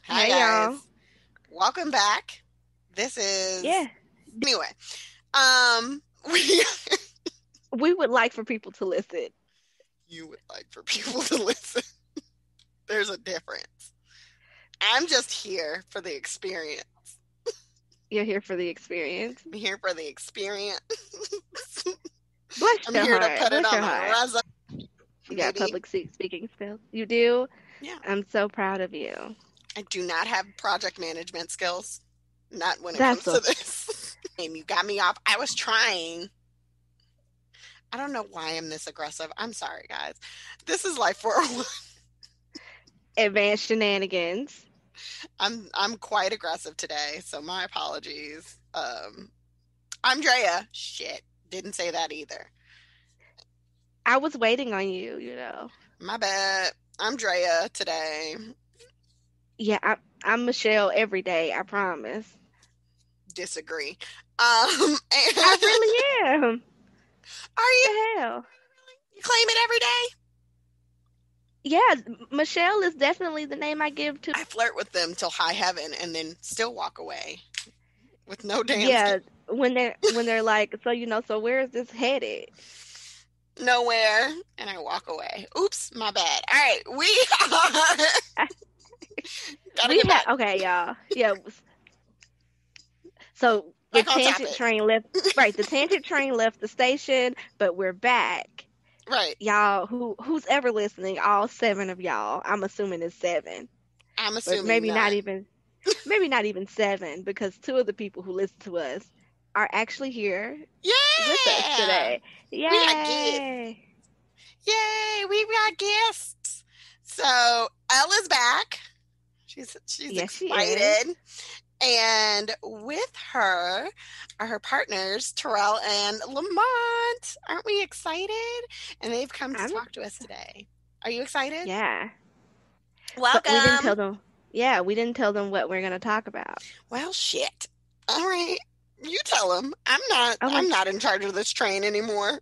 Hi Hey y'all. guys. Welcome back. This is Yeah. anyway. Um we We would like for people to listen. you would like for people to listen. There's a difference. I'm just here for the experience. You're here for the experience. I'm here for the experience. Bless I'm your here to heart. put it Bless on your my heart. resume, You got baby. public speaking skills. You do? Yeah. I'm so proud of you. I do not have project management skills. Not when it comes That's to a this. You got me off. I was trying. I don't know why I'm this aggressive. I'm sorry, guys. This is Life 401. advanced shenanigans. I'm quite aggressive today, so my apologies. I'm Drea. Shit, didn't say that either. I was waiting on you. My bad. I'm Drea today. Yeah, I'm Michelle every day, I promise. Disagree. I really am. Are you? The hell? You claim it every day? Yeah, Michelle is definitely the name I give to. I flirt with them till high heaven and then still walk away with no damn Yeah, when they're like, so where is this headed? nowhere, and I walk away. Oops, my bad. All right, we are. Gotta We get have back okay, y'all. Yeah. So the back on tangent topic. train left. Right, the tangent train left the station, but we're back. Right. Y'all, who's ever listening? All seven of y'all. I'm assuming it's seven, I'm but assuming maybe not even seven, because two of the people who listen to us are actually here with us Yeah. today. We got guests. Yay! Yay, we got guests. So Elle is back. She's Yes, she is. excited. And with her are her partners, Terrell and Lamont. Aren't we excited? And they've come to I'm talk to us today. Are you excited? Yeah, but we didn't Welcome. tell them. Yeah, we didn't tell them what we're gonna talk about. Well, shit. All right. You tell them. I'm Okay, not in charge of this train anymore.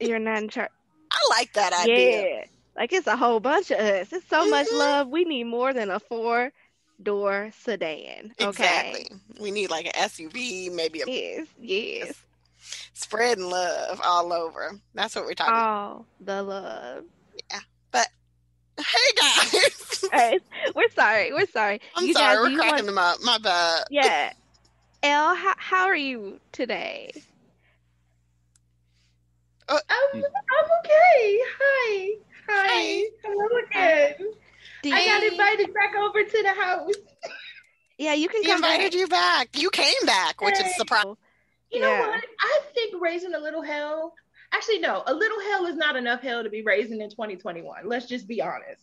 you're not in charge. I like that idea. Yeah, like it's a whole bunch of us. It's so much Mhm. love. We need more than a four-door sedan. Okay. Exactly. We need like an SUV, maybe a Yes, yes. spreading love all over. That's what we're talking about. All the love. Yeah. But hey guys. All right, we're sorry. We're sorry. I'm You sorry, guys, do we're you cracking want? them up. My bad. Yeah, Elle, how are you today? I'm okay. Hi. Hi. Hello Hi. again. Do I you, got Hey. invited back over to the house. yeah, you can He come invited back. you back. You came back, which is Hey. surprising. You know Yeah. what? I think raising a little hell. Actually, no, a little hell is not enough hell to be raising in 2021. Let's just be honest.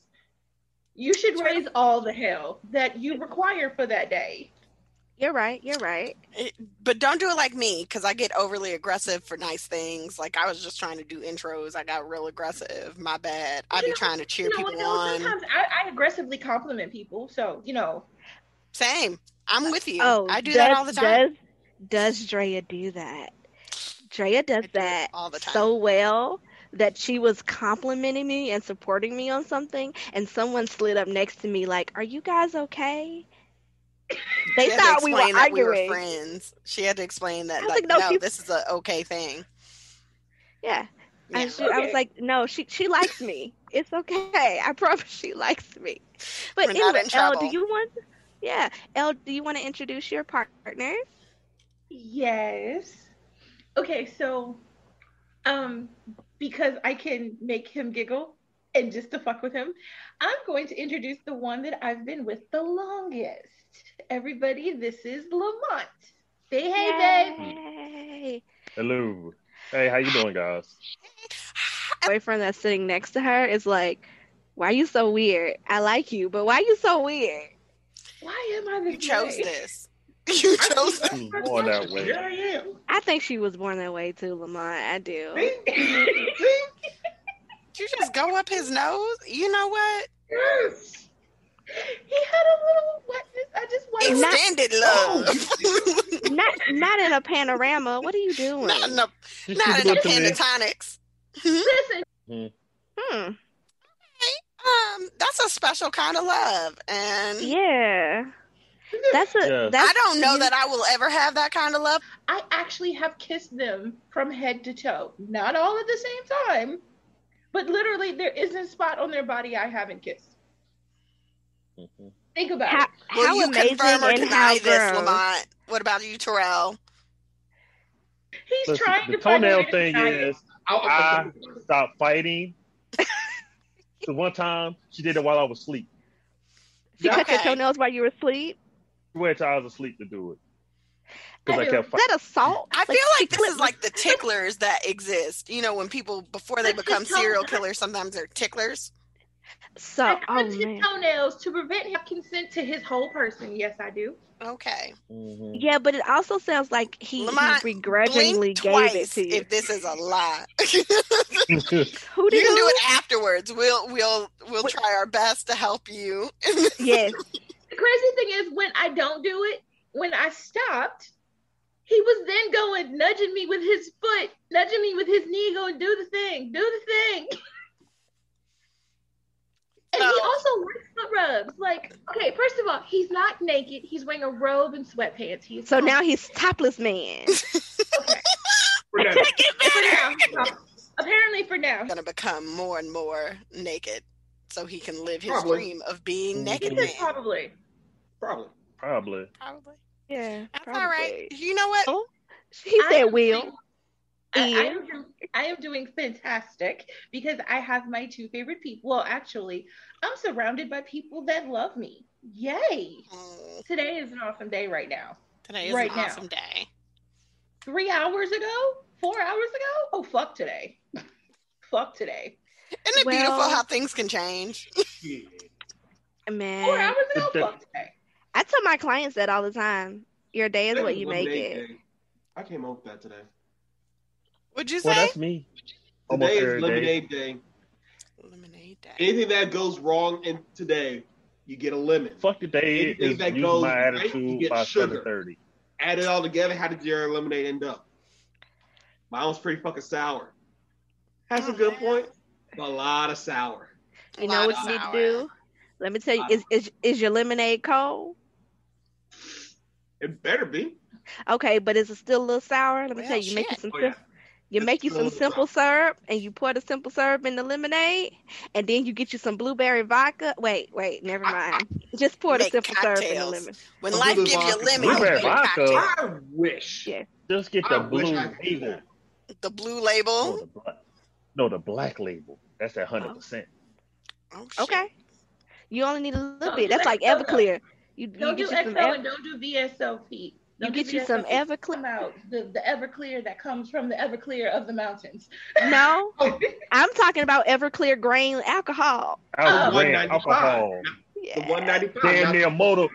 You should True. raise all the hell that you require for that day. You're right. You're right. But don't do it like me, because I get overly aggressive for nice things. Like I was just trying to do intros. I got real aggressive. My bad. I be trying to cheer What people though? on. Sometimes I aggressively compliment people. So, Same. I'm with you. Oh, I do that all the time. does Drea do that? Drea does I do it that all the time. so well that she was complimenting me and supporting me on something, and someone slid up next to me like, "Are you guys okay?" They She had to thought we were explain that we were arguing. friends. She had to explain I that, was like, like, "No, no, this is a okay thing. yeah." Yeah. I was Okay. like, "No, she likes me. It's okay. I promise she likes me." But We're not anyway, in Elle, trouble. yeah, Elle, do you want to introduce your partners? Yes. Okay, so um because I can make him giggle and just to fuck with him, I'm going to introduce the one that I've been with the longest. Everybody, this is Lamont. Say hey, babe. Yay! Hello. Hey, how you doing, guys? Boyfriend that's sitting next to her is like, "Why you so weird? I like you, but why you so weird?" Why am I You this chose way? this. You chose this. Going that way. Yeah, I am. I think she was born that way too, Lamont. I do. Did you just go up his nose? You know what? Yes. He had a little wetness. I just wanted Not Extended love. not in a panorama. What are you doing? not in a, She not should in do a it to me. pentatonics. listen. Hmm. That's that's a special kind of love. And Yeah. Yes. I don't know that I will ever have that kind of love. I actually have kissed them from head to toe. Not all at the same time, but literally there isn't a spot on their body I haven't kissed. Mhm. Think about it. Will How you amazing confirm or and deny how this, gross. Lamont? What about you, Terrell? He's Listen, trying the to find a toenail way to thing deny it. is, I stopped fighting. So one time, she did it while I was asleep. She cut your Okay. toenails while you were asleep? She waited till I was asleep to do it. I Because I do. kept Is fighting. that assault? I feel she like this clipped is like the ticklers that exist. You know, when people, before they That's become his toe- serial killers, sometimes they're ticklers. So, I oh cut his man. toenails to prevent him consent to his whole person. Yes, I do. Okay. Mhm. Yeah, but it also sounds like he Lamont, begrudgingly blink gave it twice to you. if this is a lie. Who You did can do who? it afterwards. We'll Wait. try our best to help you. Yes. The crazy thing is, when I don't do it, when I stopped, he was then going, nudging me with his foot, nudging me with his knee, going, do the thing, do the thing. And he So- also likes foot rubs. Like, okay, first of all, he's not naked. He's wearing a robe and sweatpants. He's So now he's topless man. okay. For now. For now. Apparently for now. Gonna become more and more naked so he can live his Probably. dream of being naked He man. said probably. Probably. Probably. Probably. Yeah, That's probably. all right. You know what? Oh, he I said am will. doing- Is. I am doing fantastic because I have my two favorite people. Well, actually, I'm surrounded by people that love me. Yay! Mm, Today is an awesome day right now. today is Right an now. awesome day. 3 hours ago? 4 hours ago? Oh, fuck today. Fuck today. Isn't it Well- beautiful how things can change? Yeah. 4 Man, hours ago? The- Fuck today. I tell my clients that all the time. Your day is Today what was you make lemonade it. day. I came up with that today. Would you Well, say? that's me. Almost Today is every day. lemonade day. Lemonade day. Anything that goes wrong in today, you get a lemon. Fuck the day Anything is that using goes my right, you attitude get by sugar. 7:30. Add it all together, how did your lemonade end up? Mine was pretty fucking sour. Has a good point, but a lot of sour. You know what you need to do? Let me tell you, is your lemonade cold? It better be. Okay, but is it still a little sour? Let me Well, tell you, make you shit. some Oh, yeah. you It's make you still some a little simple syrup and you pour the simple syrup in the lemonade and then you get you some blueberry vodka. Wait, never mind. Just pour the Make simple syrup in the cocktails. lemon. When A life blueberry gives you vodka. lemons, Blueberry you make vodka? cocktails. I wish. Yeah. Just get I the wish blue I could do label. that. The blue label. No, the black label. That's at 100%. Oh, shit. Okay. You only need a little Don't bit. do That's like XO. Everclear. You Don't do get you some XO and don't do VSO, Pete. you Don't do get you some VSO. Everclear. Come out. The Everclear that comes from the Everclear of the mountains. No, Oh, I'm talking about Everclear grain alcohol. Alcohol, Oh. brand 195. alcohol. the Yeah. 195. Damn near motor.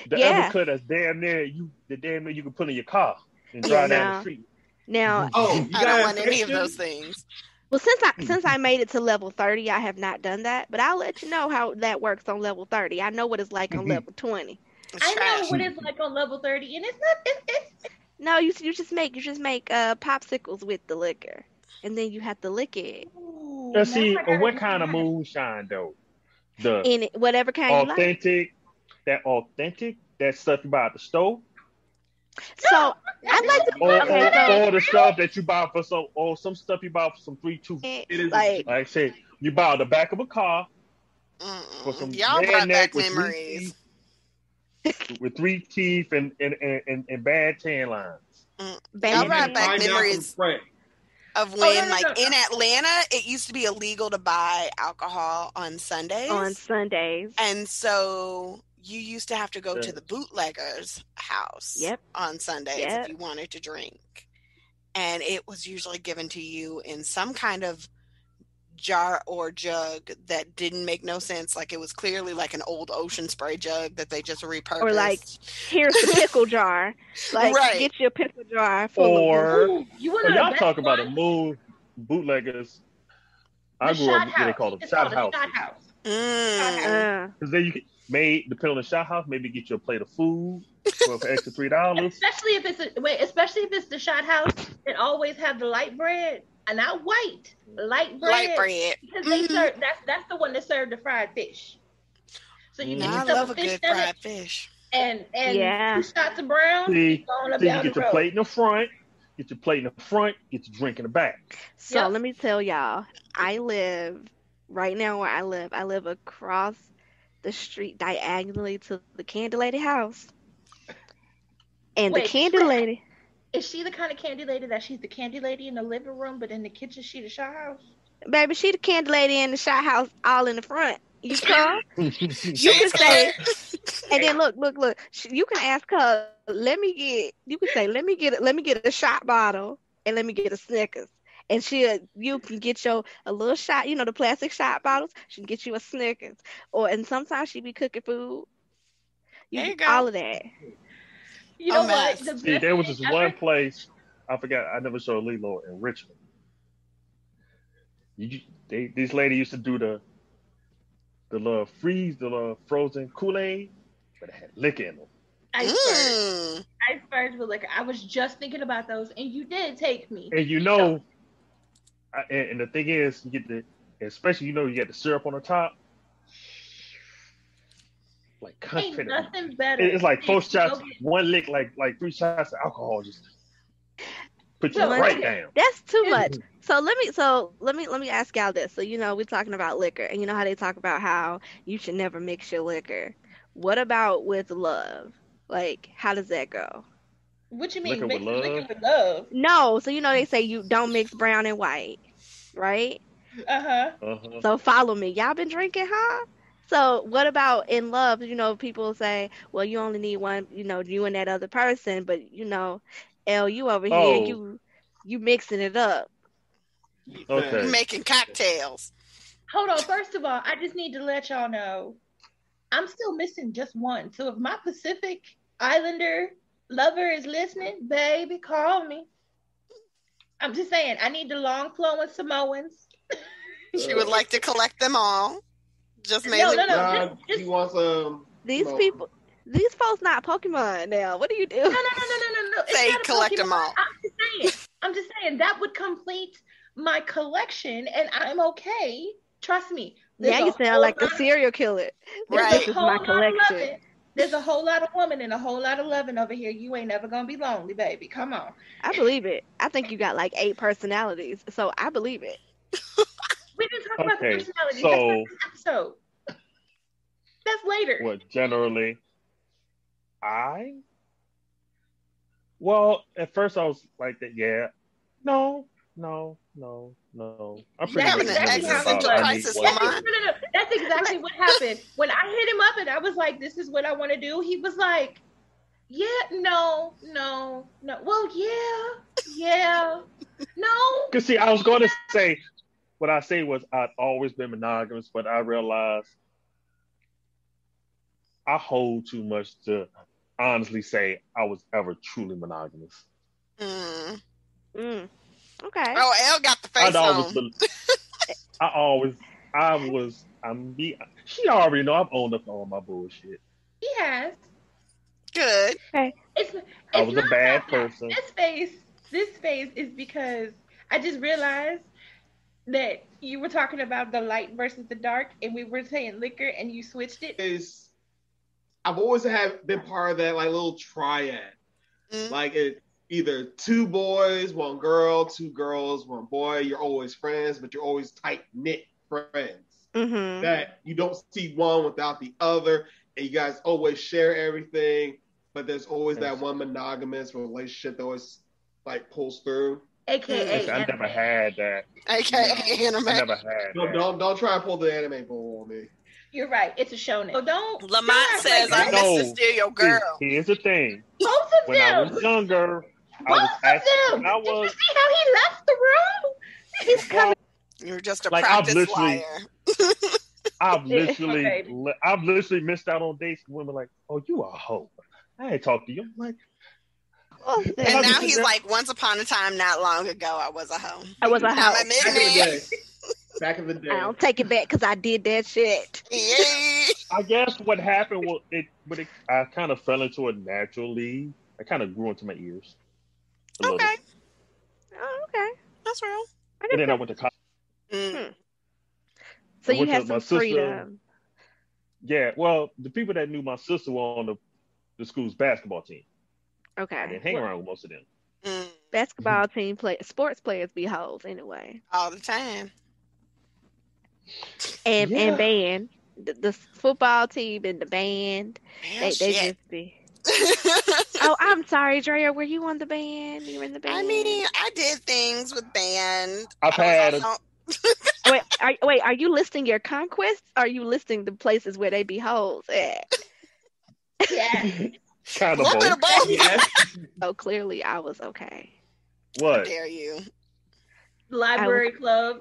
The Yeah. Everclear that's damn near you can put in your car and Yeah, drive down now- the street. Now, Oh, you I don't got want any of infection? those things. well, since I made it to level 30, I have not done that. But I'll let you know how that works on level 30. I know what it's like on level 20. It's I know trash. what it's like on level 30, and it's not. It's No, you just make popsicles with the liquor, and then you have to lick it ooh, Let's now see, I gotta what do kind of that. moonshine though? The in it, whatever kind you like. authentic, that stuff you buy at the store, So I like to or, okay, so or the stuff that you buy for some stuff you buy for some 3-2. It is like Like I said, you buy the back of a car for some Y'all brought back redneck with memories. with 3 teeth and bad tan lines. Y'all band brought tan. back Find out from memories Frank. of no, when, no, like, no. in Atlanta, it used to be illegal to buy alcohol on Sundays. on Sundays. And so you used to have to go Yeah. to the bootlegger's house Yep. on Sundays Yep. if you wanted to drink. And it was usually given to you in some kind of jar or jug that didn't make no sense. Like it was clearly like an old Ocean Spray jug that they just repurposed. Or like, here's the pickle jar. Like, Right. get your pickle jar full of. Or Ooh, you want well, to y'all talk about a moon bootleggers. I grew up, they call them It's shot called a houses. shot house. Mm. Because then you can depending on the shot house, maybe get you a plate of food for extra $3. Especially if it's the shot house, it always have the light bread. not white, light bread. Light bread. Because they serve that's the one that served the fried fish. So you Now get I yourself love a a fish good nugget fried fish. and Yeah. 2 shots of brown, See, going up you down get the your road. plate in the front, get your plate in the front, get your drink in the back. So Yep. let me tell y'all, I live right now where I live across the street diagonally to the Candy Lady house. And the Wait, Candy Lady, is she the kind of candy lady that she's the candy lady in the living room, but in the kitchen she the shop house? baby, she the Candy Lady in the shot house all in the front. You come, you She's can say, good. and then look. You can ask her, you can say, let me get a shot bottle and let me get a Snickers. And you can get a little shot, the plastic shot bottles. She can get you a Snickers. And sometimes she be cooking food. There you go. All of that. You A know what? mess. The See, best there was thing this ever. one place, I forgot, I never showed Lilo in Richmond. This lady used to do the little frozen Kool-Aid, but it had liquor in them. Iceberg. Mm. Icebergs with liquor. I was just thinking about those, and you did take me. And So, and the thing is, you get especially you get the syrup on the top, like ain't confident. nothing better. It's like 4 than to shots, go get- one lick, like 3 shots of alcohol, just put you So, right okay. down. That's too much. So let me ask y'all this. So we're talking about liquor, and you know how they talk about how you should never mix your liquor. What about with love? Like, how does that go? What you Liquor mean? with Mixing liquor love. with love? No, so they say you don't mix brown and white, right? Uh-huh. Uh-huh. So follow me. Y'all been drinking, huh? So what about in love? People say, well, you only need one, you and that other person, but Elle, you over here, Oh, you mixing it up. You okay. making cocktails. Hold on. First of all, I just need to let y'all know I'm still missing just one. So if my Pacific Islander lover is listening, baby, call me. I'm just saying, I need the long flowing Samoans. She would like to collect them all. Just No, mainly. no, no. Nah, Just he wants These no. people, these folks not Pokemon now. What do you do? no. It's Say not a collect them Pokemon. all. I'm just saying that would complete my collection, and I'm okay. Trust me. Now you sound like a serial killer. Right. This is my collection. There's a whole lot of woman and a whole lot of loving over here. You ain't never gonna be lonely, baby. Come on. I believe it. I think you got like 8 personalities, so I believe it. We didn't talk about the Okay. personalities. That's not So this episode. That's later. what generally well, at first I was like that, yeah. No. I'm You pretty having much an exactly how limited it existential about was. I need crisis, one Lamont? thing. No. That's exactly what happened. When I hit him up and I was like, this is what I want to do, he was like, yeah, no. Well, yeah. No. Because see, I was going to say, what I say was I've always been monogamous, but I realized I hold too much to honestly say I was ever truly monogamous. Mm. Mm. Okay. Oh, Elle got the face I'd always on. been, she already know I've owned up to all my bullshit. He has. Good. Okay. It's I was a not bad that person. This phase is because I just realized that you were talking about the light versus the dark, and we were saying liquor, and you switched it. I've always been part of that like little triad. Mm. Like it either 2 boys, 1 girl, 2 girls, 1 boy. You're always friends, but you're always tight knit friends. Mhm. That you don't see one without the other, and you guys always share everything. But there's always that one monogamous relationship that always like pulls through. AKA I never had that. AKA anime. I never had that. Don't try and pull the anime bull on me. You're right. It's a shonen. So don't. Lamont don't says, like I that. miss No. to steal your See, girl. here's the thing. Both of When I them. was younger, I Both was of asking. them. When I Did you was see how he left the room? He's coming. You're just a Like, practice liar. I've Okay. literally missed out on dates with women like, oh, you a hoe. I ain't talked to you. I'm like, Well, And I'll now be he's there. like, once upon a time, not long ago, I was a hoe. I was a Now I'm hoe. admitting Back in the it. day. Back in the day. I don't take it back because I did that shit. Yay. I guess what happened was I kind of fell into it naturally. I kind of grew into my ears. A little. Okay. Oh, okay. That's real. And then I went to college. Mm. So I you went had to some my sister. freedom. Yeah, well, the people that knew my sister were on the school's basketball team. I Okay. didn't hang around with most of them. Mm. Basketball team sports players be hoes anyway. All the time. And Yeah. band. The football team and the band. Hell, They shit. just be. Oh, I'm sorry, Drea. Were you on the band? You were in the band? I mean, I did things with band. I've had a- Wait, are you listing your conquests? Or are you listing the places where they be hoes at? Yeah. kind a of little bit both. of both. Yes. Oh, clearly I was okay. How What? dare you? Library club.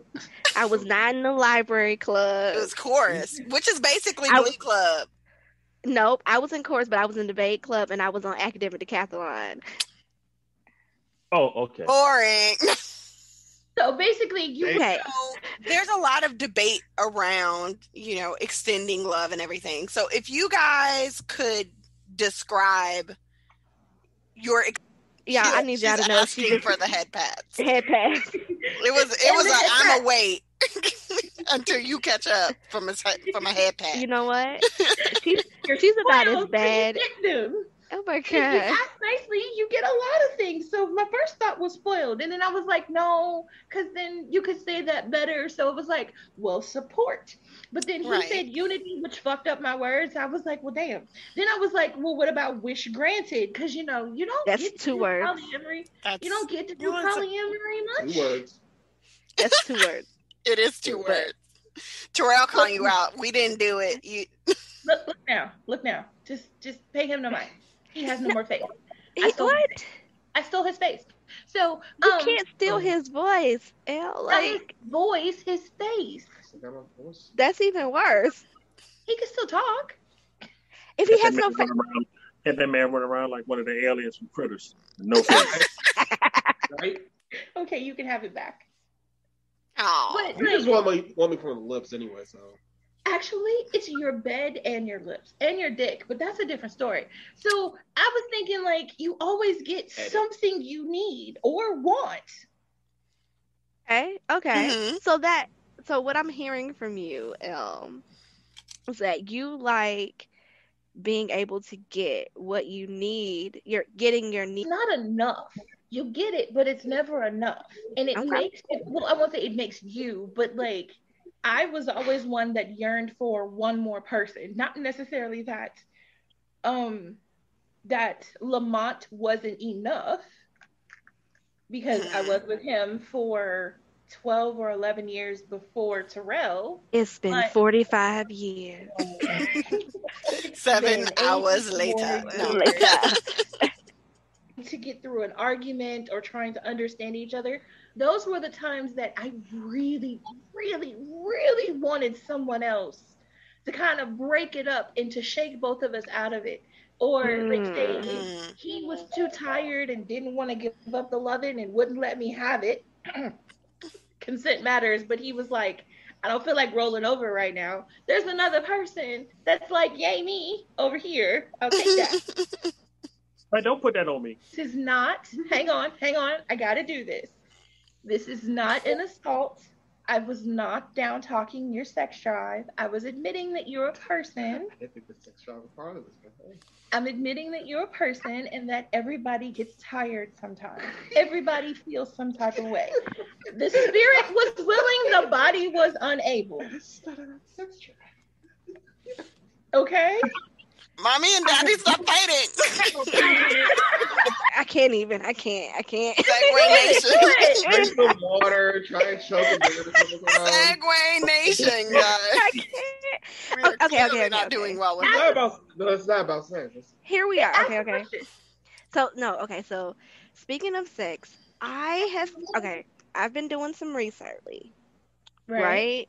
I was not in the library club. It was chorus, which is basically I- Glee Club. Nope, I was in chorus, but I was in debate club and I was on academic decathlon. Oh, okay. Boring. So basically, you Okay. So, there's a lot of debate around, extending love and everything. So if you guys could describe your Yeah, I need y'all to know asking for the head pats. head pass. It was a I'm a wait until you catch up from a head pat. You know what? She's about as spoiled, bad. you get them. Oh my If you god. ask nicely, you get a lot of things. So my first thought was spoiled. And then I was like, no, because then you could say that better. So it was like, well, support. But then he Right. said unity, which fucked up my words. I was like, well, damn. Then I was like, well, what about wish granted? Because, you don't That's get to 2 do words. polyamory. That's, You don't get to do well, it's a- polyamory much. 2 words. That's 2 words. It is 2 But- words. Terrell calling you out. We didn't do it. Look now. Just pay him no mind. He has no more face. What? I stole his face. So You can't steal his voice, Elle. not his Like, voice, his face. I got my voice. that's even worse. He can still talk. If he has no face. And that man went around like one of the aliens from Critters. No face. Right? Okay, you can have it back. Oh, But You just like, want me from the lips anyway, so. actually, it's your bed and your lips and your dick, but that's a different story. So I was thinking, like, you always get Edit. something you need or want. Okay. Mhm. So what I'm hearing from you, is that you like being able to get what you need. You're getting your It's need. not enough. You get it, but it's never enough. And it Okay. makes it, well, I won't say it makes you, but like, I was always one that yearned for one more person. Not necessarily that that Lamont wasn't enough, because I was with him for 12 or 11 years before Terrell. It's been But- 45 years. 7 Then hours 8 later. more No. years. To get through an argument or trying to understand each other, those were the times that I really, really, really wanted someone else to kind of break it up and to shake both of us out of it. Or like say Mm. he was too tired and didn't want to give up the loving and wouldn't let me have it. Consent matters, but he was like, I don't feel like rolling over right now. There's another person that's like, yay me over here. I'll take that. But don't put that on me. This is not, hang on, I gotta do this. This is not an assault. I was not down talking your sex drive. I was admitting that you're a person. I didn't think the sex drive was part of this, but hey. I'm admitting that you're a person and that everybody gets tired sometimes. Everybody feels some type of way. The spirit was willing, the body was unable. That's not a sex drive. Okay? Mommy and Daddy, stop fighting. I can't even. I can't. Segway Nation. Drink some water, try and choke it. Segway Nation, guys. I can't. We're Okay, clearly not doing well with It's that. not about, no, it's not about sex. Here we are. Ask Okay. the question. So speaking of sex, I've been doing some research, right?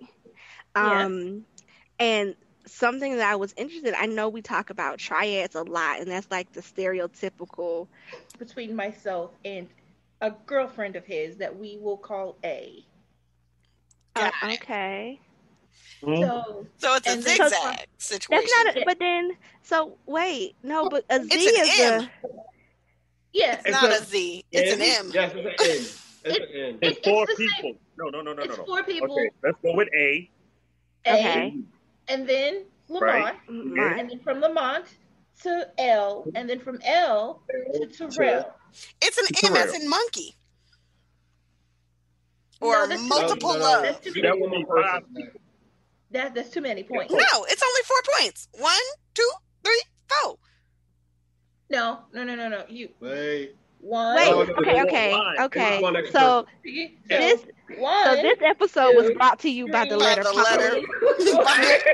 Yeah. And something that I was interested, I know we talk about triads a lot, and that's like the stereotypical. Between myself and a girlfriend of his that we will call A. Got it. Okay. So So it's a And then- zigzag situation. That's not, but then, so wait, no, but a Z It's an is M. a, yeah, It's not a Z. It's an M. Yes, it's an It's an N. It's four people. No. It's four people. Okay, let's go with A. Okay. And then Lamont. Right. And then from Lamont to Elle. And then from Elle to Terrell. It's an M as in monkey. No, Or that's too multiple many. love. That's too many. That would be five. That's too many points. No, it's only 4 points. 1, 2, 3, 4. No. You Wait. one. Wait, No, okay. one extra So See? this one. so this episode was two, brought to you by the three, letter by the Papa. letter.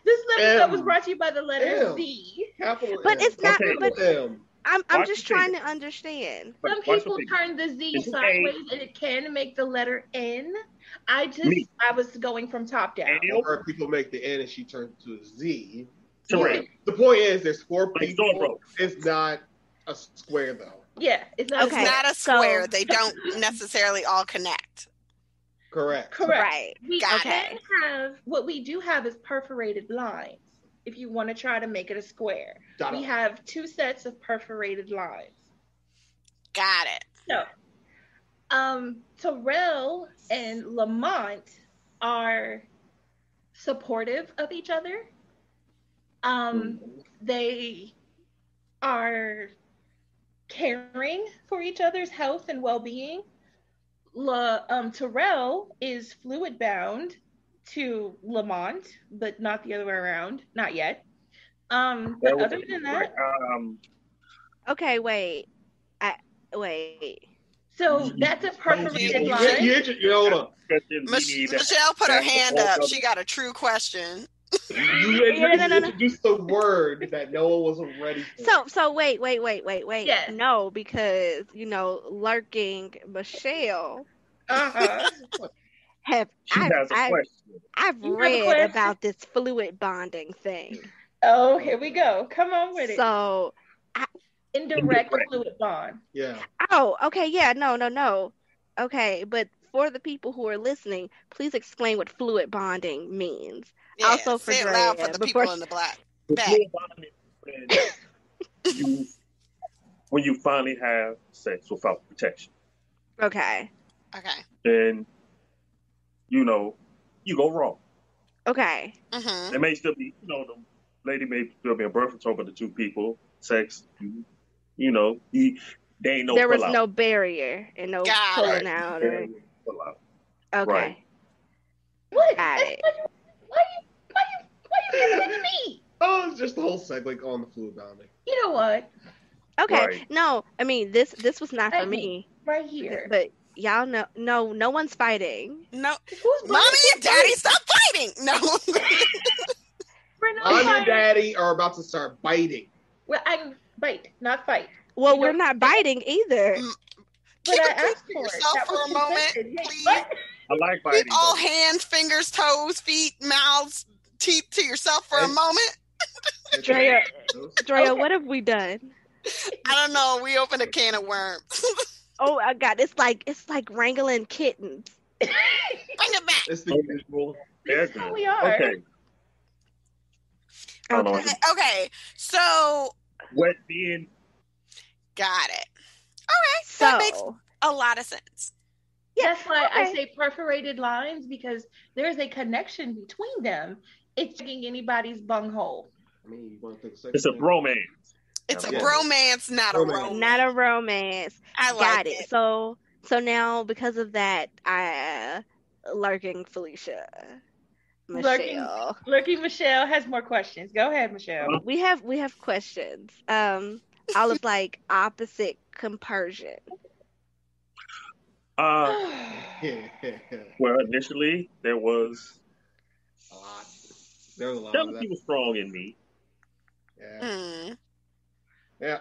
This episode M. was brought to you by the letter M. Z. Capital But M. it's not. Okay. But M. I'm Watch just the trying figure. to understand. Some Watch the people figure. turn the Z It's an sideways and it can make the letter N. I was going from top down. Ale. Or people make the N and she turns to a Z. Correct. The point is, there's 4 Like people. Zorro. It's not a square though. Yeah, it's not. Okay. It's not a square. so- They don't necessarily all connect. Correct. Correct. Right. We Got can have what we do have is perforated lines. If you want to try to make it a square, Got we it. have 2 sets of perforated lines. Got it. So, Terrell and Lamont are supportive of each other. They are caring for each other's health and well-being. Terrell is fluid bound to Lamont, but not the other way around, not yet. But other than that, Okay, wait. Wait. so that's a perforated You- line. You hold on. Michelle put her hand up. She got a true question. You No. introduced the word that no one was ready for. So wait. Yes. No, because lurking Michelle Uh-huh. She has a question. I've You have a read question? about this fluid bonding thing. Oh, here we go. Come on with it. So Indirect fluid bond. Yeah. okay, yeah, no. Okay, but for the people who are listening, please explain what fluid bonding means. Yeah, Also for say it loud for Drea, the before people in the she- back. Fluid bonding is when you finally have sex without protection, Okay. Okay. and you go wrong. Okay. Mm-hmm. There may still be, the lady may still be a birth control, but the 2 people, sex, they ain't no There was pull-out. no barrier and no Got it. pulling out. There ain't no pull-out. Okay. Right. What? Got it. Why you giving it to me? Oh, it's just the whole segment on the fluid bounding. You know what? Okay. Right. No, I mean this was not for Hey, me. Right here. But y'all know no one's fighting. No, Who's mommy and daddy, stop fighting. No. We're not Mom and fighting. Daddy are about to start biting. Well, I bite, not fight. Well, You we're know- not biting either. But Keep I it asked to for it. yourself That for was a moment, consented. Hey, please. what? I like biting. Keep all though. hands, fingers, toes, feet, mouths, teeth to yourself for a Hey. moment. Drea, Okay. what have we done? I don't know. We opened a can of worms. Oh my God, it's like wrangling kittens. Bring it back. It's the usual. There That's how goes. we are. Okay. Hold on. Okay, so Wet being got it. Okay, that makes So a lot of sense. Yeah, That's why I okay. say perforated lines because there's a connection between them. It's digging anybody's bunghole. I mean, you want to take a second? it's a bromance. It's a Yeah. bromance, not a Bromance. romance. not a romance. I like Got it. it. So now because of that, I lurking Felicia, Michelle. Lurking Michelle has more questions. Go ahead, Michelle. We have questions. All of like opposite compersion. Well, initially there was A lot. There was a lot of jealousy that. was strong in me. Yeah. Hmm. Yeah.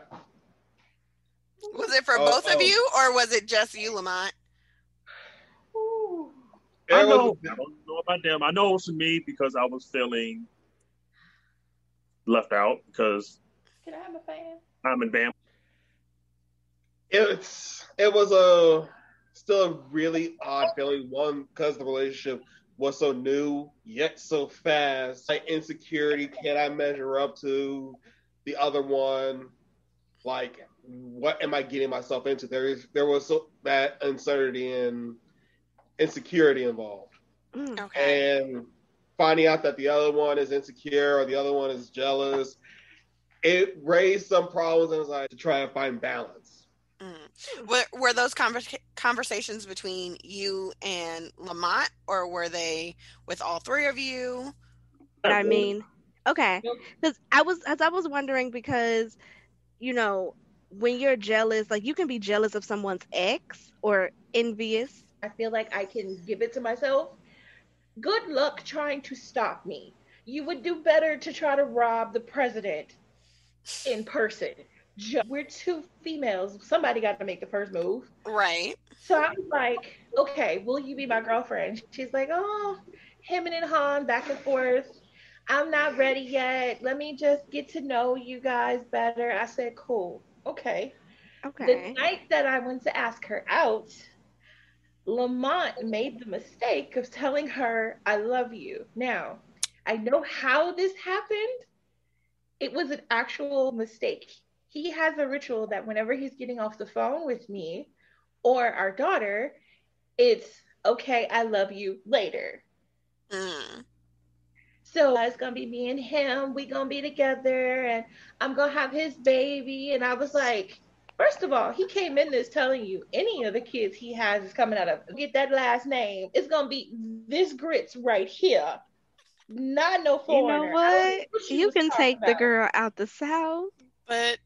Was it for Oh, both of oh. you, or was it just you, Lamont? Ooh. I There was don't know about them. I know it was for me because I was feeling left out because Can I have a fan? I'm in Bam. it was a still a really odd feeling. One, because the relationship was so new yet so fast. Like insecurity, can I measure up to the other one? Like what am I getting myself into? There was that uncertainty and insecurity involved. Okay. And finding out that the other one is insecure or the other one is jealous, it raised some problems and was like to try and find balance. Were those conversations between you and Lamont, or were they with all three of you? I mean, okay, because I was wondering because when you're jealous, like you can be jealous of someone's ex or envious. I feel like I can give it to myself. Good luck trying to stop me. You would do better to try to rob the president in person. We're two females. Somebody got to make the first move. Right. So I was like, okay, will you be my girlfriend? She's like, oh, him and Han back and forth. I'm not ready yet. Let me just get to know you guys better. I said, cool. Okay. The night that I went to ask her out, Lamont made the mistake of telling her, I love you. Now, I know how this happened. It was an actual mistake. He has a ritual that whenever he's getting off the phone with me or our daughter, it's okay, I love you later. So it's gonna be me and him, we gonna be together, and I'm gonna have his baby. And I was like, first of all, he came in this telling you any of the kids he has is coming out of, get that last name, it's gonna be this grits right here. Not no foreigner. You know what? You can take the girl out the South. But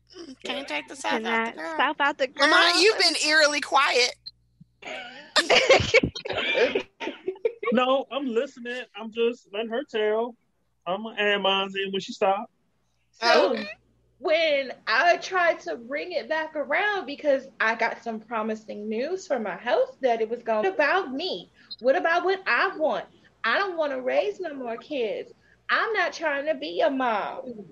can't take the South out the girl. South out the girl. Lamont, you've been eerily quiet. No, I'm listening. I'm just letting her tell. I'm gonna add mine in when she stops. So when I tried to bring it back around, because I got some promising news from my house that it was going about me. What about what I want? I don't want to raise no more kids. I'm not trying to be a mom.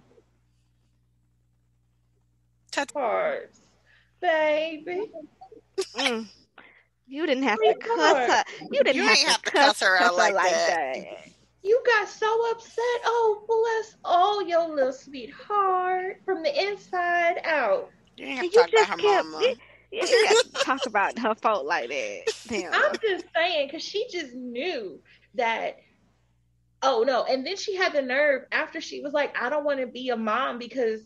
Parts, baby. You didn't have to cuss her. You didn't have to cuss her out like that. You got so upset. Oh, bless all your little sweetheart from the inside out. You didn't have to talk about her mama. You didn't talk about her fault like that. Damn. I'm just saying, because she just knew that. Oh, no. And then she had the nerve after she was like, I don't want to be a mom, because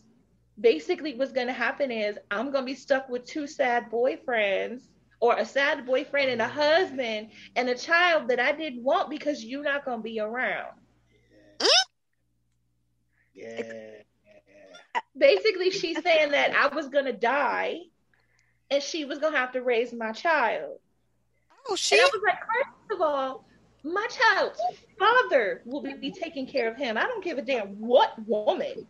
basically what's going to happen is I'm going to be stuck with two sad boyfriends, or a sad boyfriend and a husband and a child that I didn't want because you're not going to be around. Yeah. Basically, she's saying that I was going to die and she was going to have to raise my child. Oh, shit. And I was like, first of all, my child's father will be taking care of him. I don't give a damn what woman.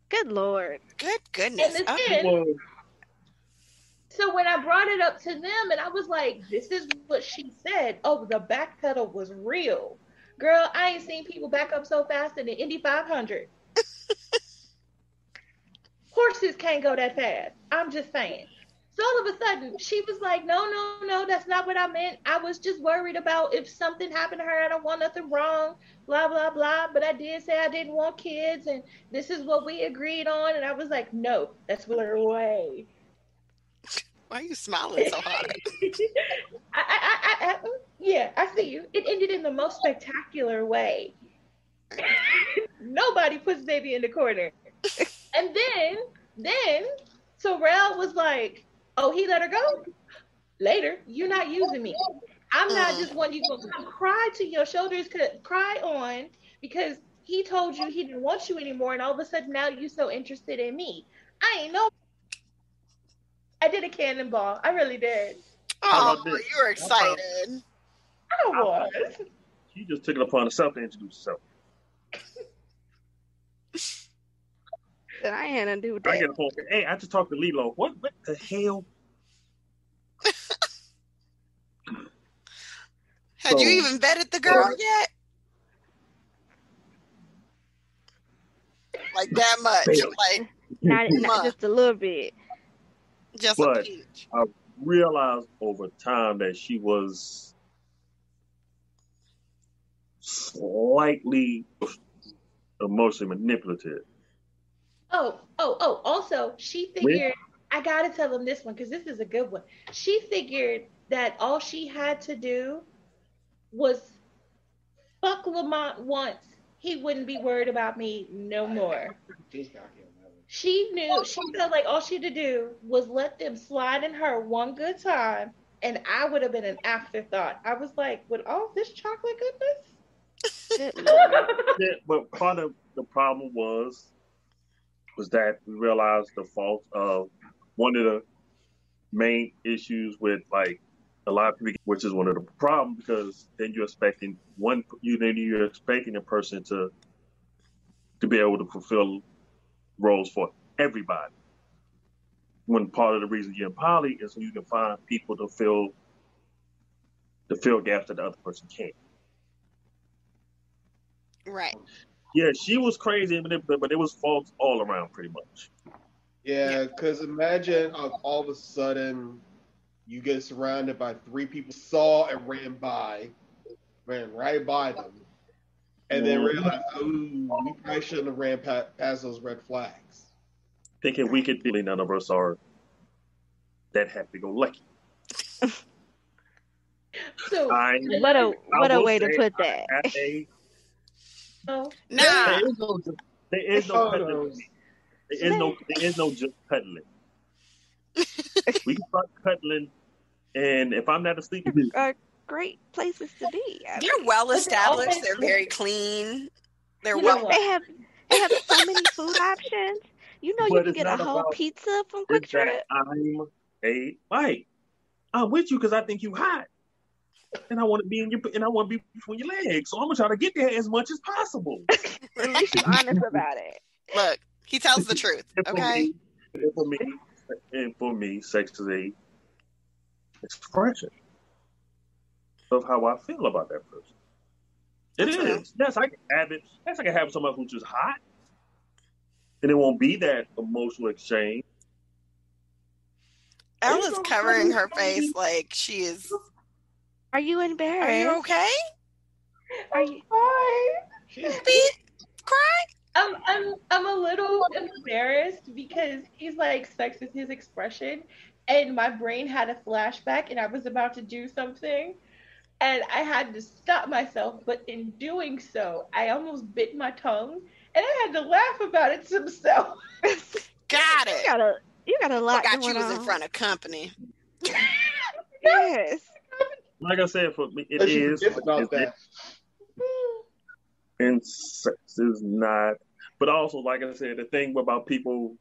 Good Lord. Good goodness. And then, so when I brought it up to them and I was like, this is what she said. Oh, the back pedal was real. Girl, I ain't seen people back up so fast in the Indy 500. Horses can't go that fast. I'm just saying. So all of a sudden, she was like, no, that's not what I meant. I was just worried about if something happened to her. I don't want nothing wrong, blah, blah, blah. But I did say I didn't want kids, and this is what we agreed on. And I was like, no, that's her way. Why are you smiling so hard? Yeah, I see you. It ended in the most spectacular way. Nobody puts baby in the corner. And then Sorrel was like, oh, he let her go? Later, you're not using me. I'm not just one you gonna come cry to your shoulders, cry on, because he told you he didn't want you anymore, and all of a sudden now you're so interested in me. I ain't know. I did a cannonball. I really did. Oh, you were excited. I was. She just took it upon herself to introduce herself. I had to do that. I get a phone. Hey, I just talked to Lilo. What the hell? Had you even vetted the girl yet? Like that much? Like not just a little bit. Just but a peach. I realized over time that she was slightly emotionally manipulative. Oh. Also, she figured I gotta tell them this one because this is a good one. She figured that all she had to do was fuck Lamont once. He wouldn't be worried about me no more. She knew, she felt like all she had to do was let them slide in her one good time, and I would have been an afterthought. I was like, with all this chocolate Good goodness? Lord. Yeah, but part of the problem was that we realized the fault of one of the main issues with like a lot of people, which is one of the problems because then you're expecting a person to be able to fulfill roles for everybody. When part of the reason you're in poly is so you can find people to fill gaps that the other person can't. Right. Yeah, she was crazy, but it was faults all around pretty much. Yeah, because imagine all of a sudden you get surrounded by 3 people, saw and ran right by them, and then realized, ooh, we probably shouldn't have ran past those red flags. Thinking we could be, none of us are that happy-go-lucky. So, What a way to put that. oh, Nah. There is no cuddling. There is no just cuddling. We can start cuddling, and if I'm not asleep, Are great places to be. They're well established. They're very clean. They're You well. know what? They have so many food options. You know, you But can it's get a not whole about- pizza from Quick is that Trip. I'm with you because I think you hot, and I want to be between your legs. So I'm gonna try to get there as much as possible. At least you're honest about it. Look, he tells the truth. Okay. And for me, sex is a expression of how I feel about that person. It is. Yes, I can have it. Yes, I can have someone who's just hot, and it won't be that emotional exchange. Elle is covering her face like she is. Are you embarrassed? Are you okay? Are you? Cry? I'm a little embarrassed because he's like, sex is his expression, and my brain had a flashback, and I was about to do something, and I had to stop myself. But in doing so, I almost bit my tongue, and I had to laugh about it to myself. Got it. You got a lot Forgot going you was on. in front of company. Yes. Like I said, for me, it Let's is. forget about that. And sex is not. But also, like I said, the thing about people,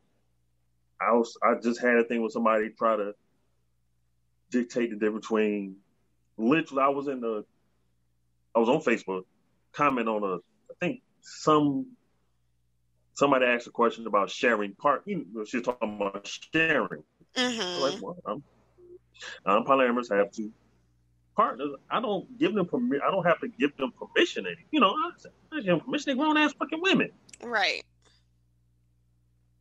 I just had a thing with somebody try to dictate the difference between. Literally, I was on Facebook, comment on I think somebody asked a question about sharing part. She was talking about sharing. Mm-hmm. Like, well, I'm polyamorous. I have 2 partners. I don't give them permission. I don't have to give them permission. I give them permission. They grown ass fucking women. Right.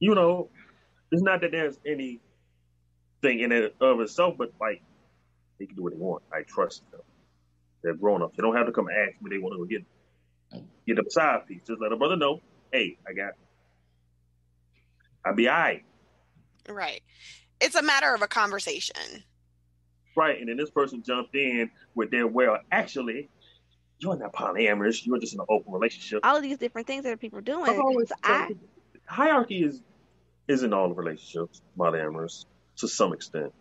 It's not that there's anything in it of itself, but like they can do what they want. I trust them. They're grown ups. They don't have to come ask me. They want to get a side piece. Just let a brother know. Hey, I'll be all right. Right. It's a matter of a conversation. Right, and then this person jumped in with their, actually, you're not polyamorous. You're just in an open relationship. All of these different things that people are doing. Hierarchy is in all the relationships, polyamorous, to some extent.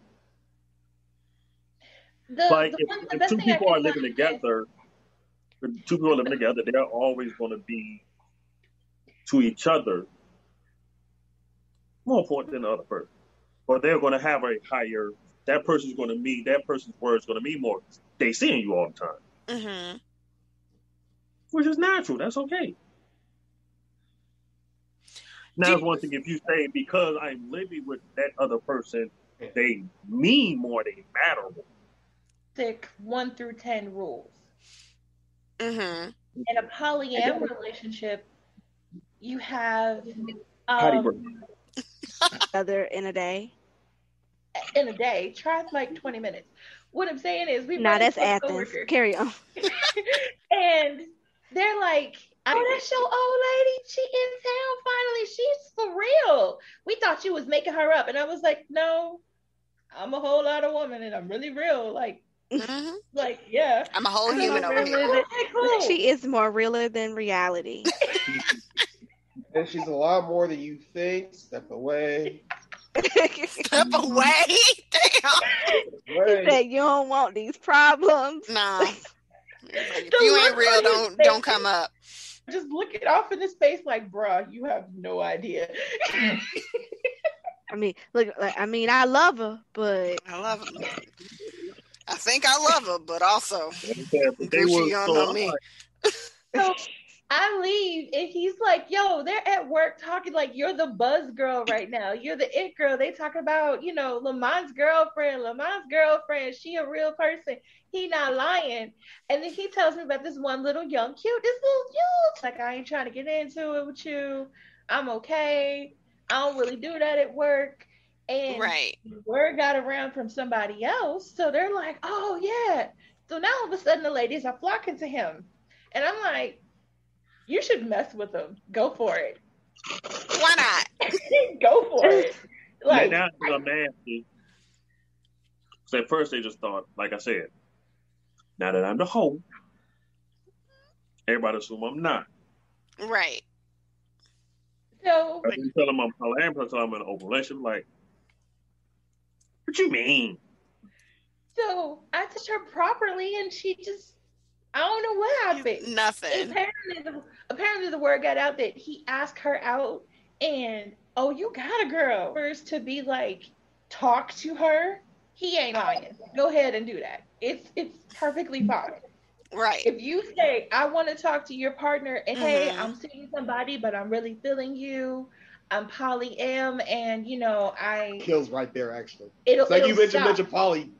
If 2 people are living together, they're always going to be to each other more important than the other person. Or they're going to have a higher, that person's word is going to mean more. They seeing you all the time. Mm-hmm. Which is natural. That's okay. Now, it's one thing if you say, because I'm living with that other person, they mean more, they matter more. 1 through 10 rules. Mm-hmm. In a polyam relationship, you have other in a day. In a day, try like 20 minutes. What I'm saying is, that's Athens. Carry on. And they're like, oh, that's your old lady. She in town finally. She's for real. We thought you was making her up. And I was like, no, I'm a whole lot of woman and I'm really real. Like, yeah. I'm a whole human over here. Okay, cool. She is more realer than reality. And she's a lot more than you think. Step away. Step away. Damn. Away. That you don't want these problems. Nah. If you ain't real, don't come up. Just looking off in his face like, bruh, you have no idea. I mean, look, I love her, but I love her. I think I love her, but also, They she were don't so know me. So I leave and he's like, yo, they're at work talking like you're the buzz girl right now. You're the it girl. They talk about, Lamont's girlfriend. She a real person. He not lying. And then he tells me about this one little young cute. Like, I ain't trying to get into it with you. I'm okay. I don't really do that at work. And Right. word got around from somebody else. So they're like, oh yeah. So now all of a sudden the ladies are flocking to him. And I'm like, you should mess with him. Go for it. Why not? Go for it. Like, now I'm nasty. So at first they just thought, like I said, now that I'm the hoe, everybody assume I'm not. Right. so I didn't tell them I'm polyamorous until I'm in an open relationship. Like, what you mean? So I touched her properly, and she just, I don't know what happened. Nothing. Apparently the word got out that he asked her out, and oh, you got a girl. First to be like, talk to her. He ain't lying. Go ahead and do that. It's perfectly fine. Right. If you say, I want to talk to your partner, and hey, Mhm. I'm seeing somebody, but I'm really feeling you. I'm polyam, and I Kills right there, actually. it'll It's like it'll you stop. mentioned poly.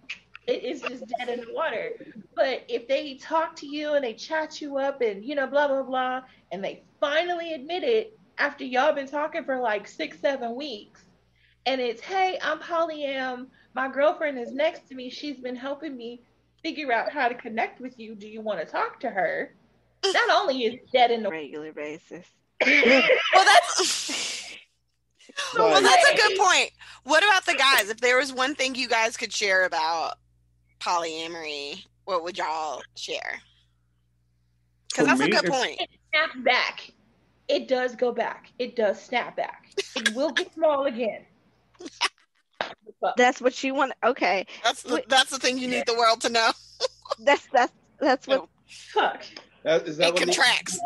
It's just dead in the water. But if they talk to you and they chat you up and blah blah blah, and they finally admit it after y'all been talking for like 6-7 weeks, and it's, hey, I'm polyam, my girlfriend is next to me, she's been helping me figure out how to connect with you, do you want to talk to her? Not only is it dead in the regular basis. Well, that's a good point. What about the guys? If there was one thing you guys could share about polyamory, what would y'all share? Because that's a good point. It snaps back. It does go back. It does snap back. It will get small again. That's what you want. Okay, That's the thing you need the world to know. that's what. Fuck. Is that It what contracts.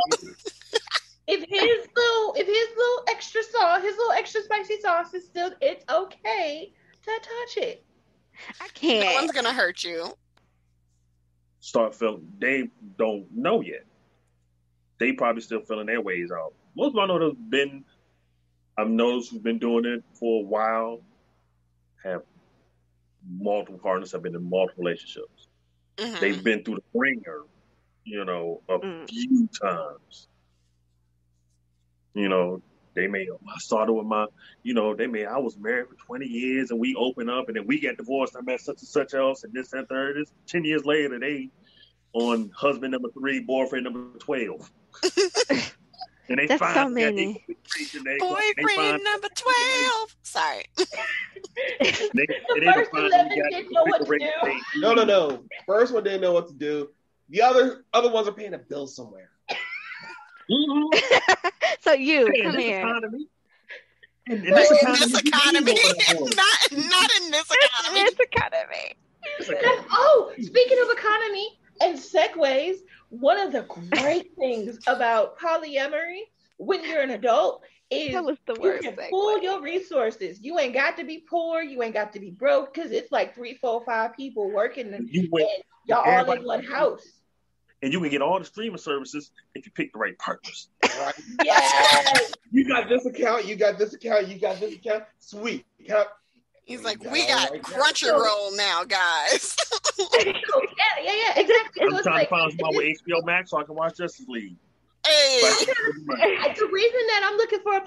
If his little extra sauce, his little extra spicy sauce is still, it's okay to touch it. I No can't. one's gonna hurt you. Start feeling, they don't know yet. They probably still feeling their ways out. Most of I've noticed who've been doing it for a while, have multiple partners, have been in multiple relationships. Mhm. They've been through the ringer, a few times. They may, I started with I was married for 20 years and we opened up and then we got divorced. I met such and such else and this and third. 10 years later, they on husband number 3, boyfriend number 12. And they That's find so that many. Boyfriend number 12. Sorry. The first 11 didn't know what to do. No. First one didn't know what to do. The other ones are paying a bill somewhere. Mm-hmm. So you Hey, come in this here. economy. In In this economy. Not in this economy. This economy. Oh, speaking of economy and segues, one of the great things about polyamory when you're an adult is That was the you worst can segue. pool your resources. You ain't got to be poor. You ain't got to be broke, because it's like 3, 4, 5 people working and y'all all in one house. And you can get all the streaming services if you pick the right partners. Right? Yes. You got this account, you got this account, you got this account. Sweet. He's like, we got Crunchyroll now, guys. Yeah, exactly. I'm trying to find somebody with HBO Max so I can watch Justice League. Hey. The reason that I'm looking for a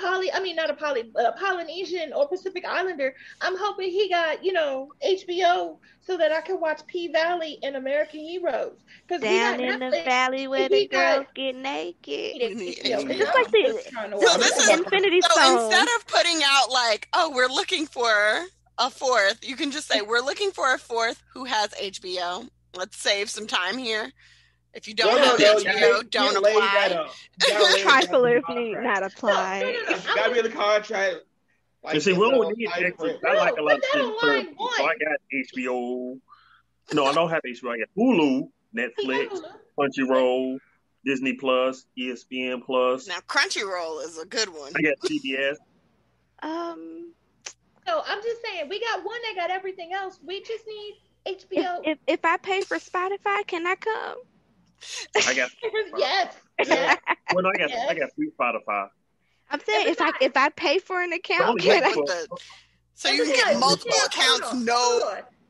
Polynesian or Pacific Islander, I'm hoping he got, HBO so that I can watch P-Valley and American Heroes. Because we got Down in the Netflix, valley where he the girls got get naked. We need HBO. HBO. Just like the So this is Infinity so Stone. instead of putting out like, oh, we're looking for a fourth, you can just say we're looking for a fourth who has HBO. Let's save some time here. If you don't have HBO, don't apply. Triflers need not apply. No. It's got to be in the contract. Like, you see, we don't need extras. I like a lot of things. So I got HBO. No, I don't have HBO. I got Hulu, Netflix, Crunchyroll, Disney Plus, ESPN Plus. Now, Crunchyroll is a good one. I got CBS. So I'm just saying, we got one that got everything else. We just need HBO. If I pay for Spotify, can I come? I got yes. Well, no, I got free Spotify. I'm saying if I pay for an account, can I? So you can get multiple accounts,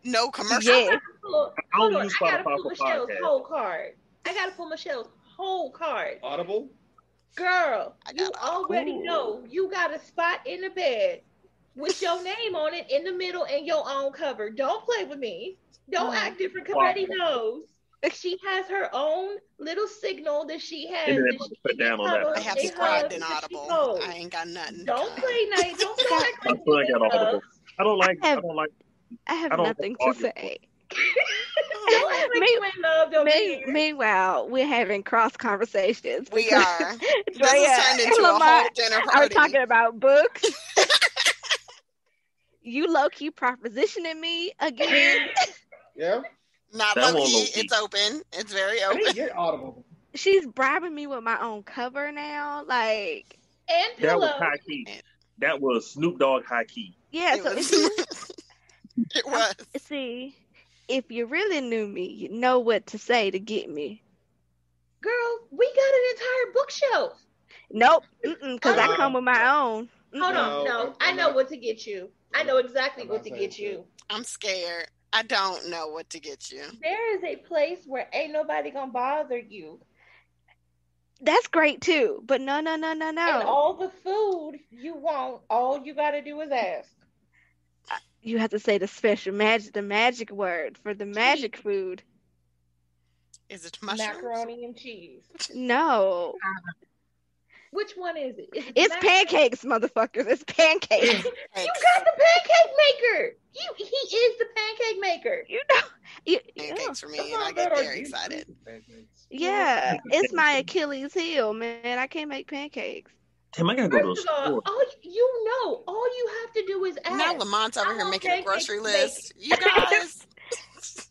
no commercials. Yeah. I only use I gotta Spotify pull for Michelle's podcasts. whole card. I gotta pull Michelle's whole card. Audible? Girl, you gotta- already know you got a spot in the bed with your name on it in the middle and your own cover. Don't play with me. Don't act different. Coretti knows. She has her own little signal that she has. And then that she put down on that. I have they subscribed hug, in that she Audible. holds. I ain't got nothing. Don't play nice. Don't play like I feel like I got Audible. I don't like. I have I don't nothing like to say. Don't act like you ain't loved over here. Meanwhile, we're having cross conversations. We are. This Drea has turned into and a Lamont whole dinner are party. talking about books. You low-key propositioning me again. Yeah. Not That low won't key. low-key. It's open. It's very I open. didn't get Audible. She's bribing me with my own cover now. Like, And That was pillow. high key. That was Snoop Dogg high key. yeah. It So was. if you It was. see, if you really knew me, you know what to say to get me. Girl, we got an entire bookshelf. Nope, because I come with my own. Hold on. No, I know what to get you. I know exactly I'm what not to saying get shit. you. I'm scared. I don't know what to get you. There is a place where ain't nobody gonna bother you. That's great too, but no. And all the food you want, all you gotta do is ask. You have to say the magic word for the magic food. Is it mushrooms? Macaroni and cheese. No, Which one is it? Is it it's pancakes, motherfuckers. It's pancakes. You got the pancake maker. He is the pancake maker. You know, Pancakes for me, That's and not I get bad very idea. excited. Pancakes. yeah, it's my Achilles heel, man. I can't make pancakes. Damn, I gotta go to the First of all, store. all you have to do is ask. Now Lamont's over I here want making a pancakes grocery to make. list. You guys.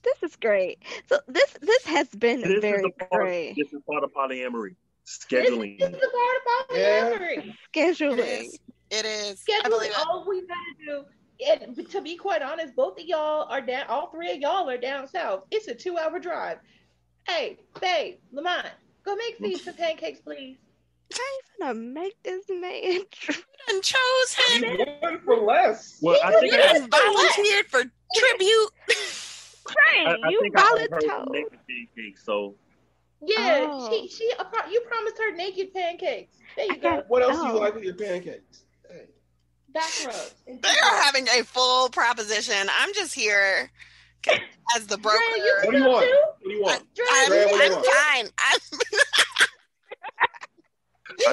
This is great. So this has been This very is the part. great. This is part of polyamory. This Scheduling. is the part about polyamory. It Scheduling. is. It is. I believe Scheduling. it. All we gotta do, and to be quite honest, both of y'all are down. All three of y'all are down south. It's a 2-hour drive. Hey, babe, Lamont, go make me some pancakes, please. I'm gonna make this man. And chose him. You won for less. Well, I think You I done volunteered for tribute. Right, I you think I heard volunteered. naked pancakes. So Yeah, Oh. you promised her naked pancakes. There you I go. got- What else do Oh. you like with your pancakes? Hey. Back rubs. They are having a full proposition. I'm just here as the broker. Drea, you What do you want? too? What do you want? Drea, I'm, Drea, what do you I'm want? fine. I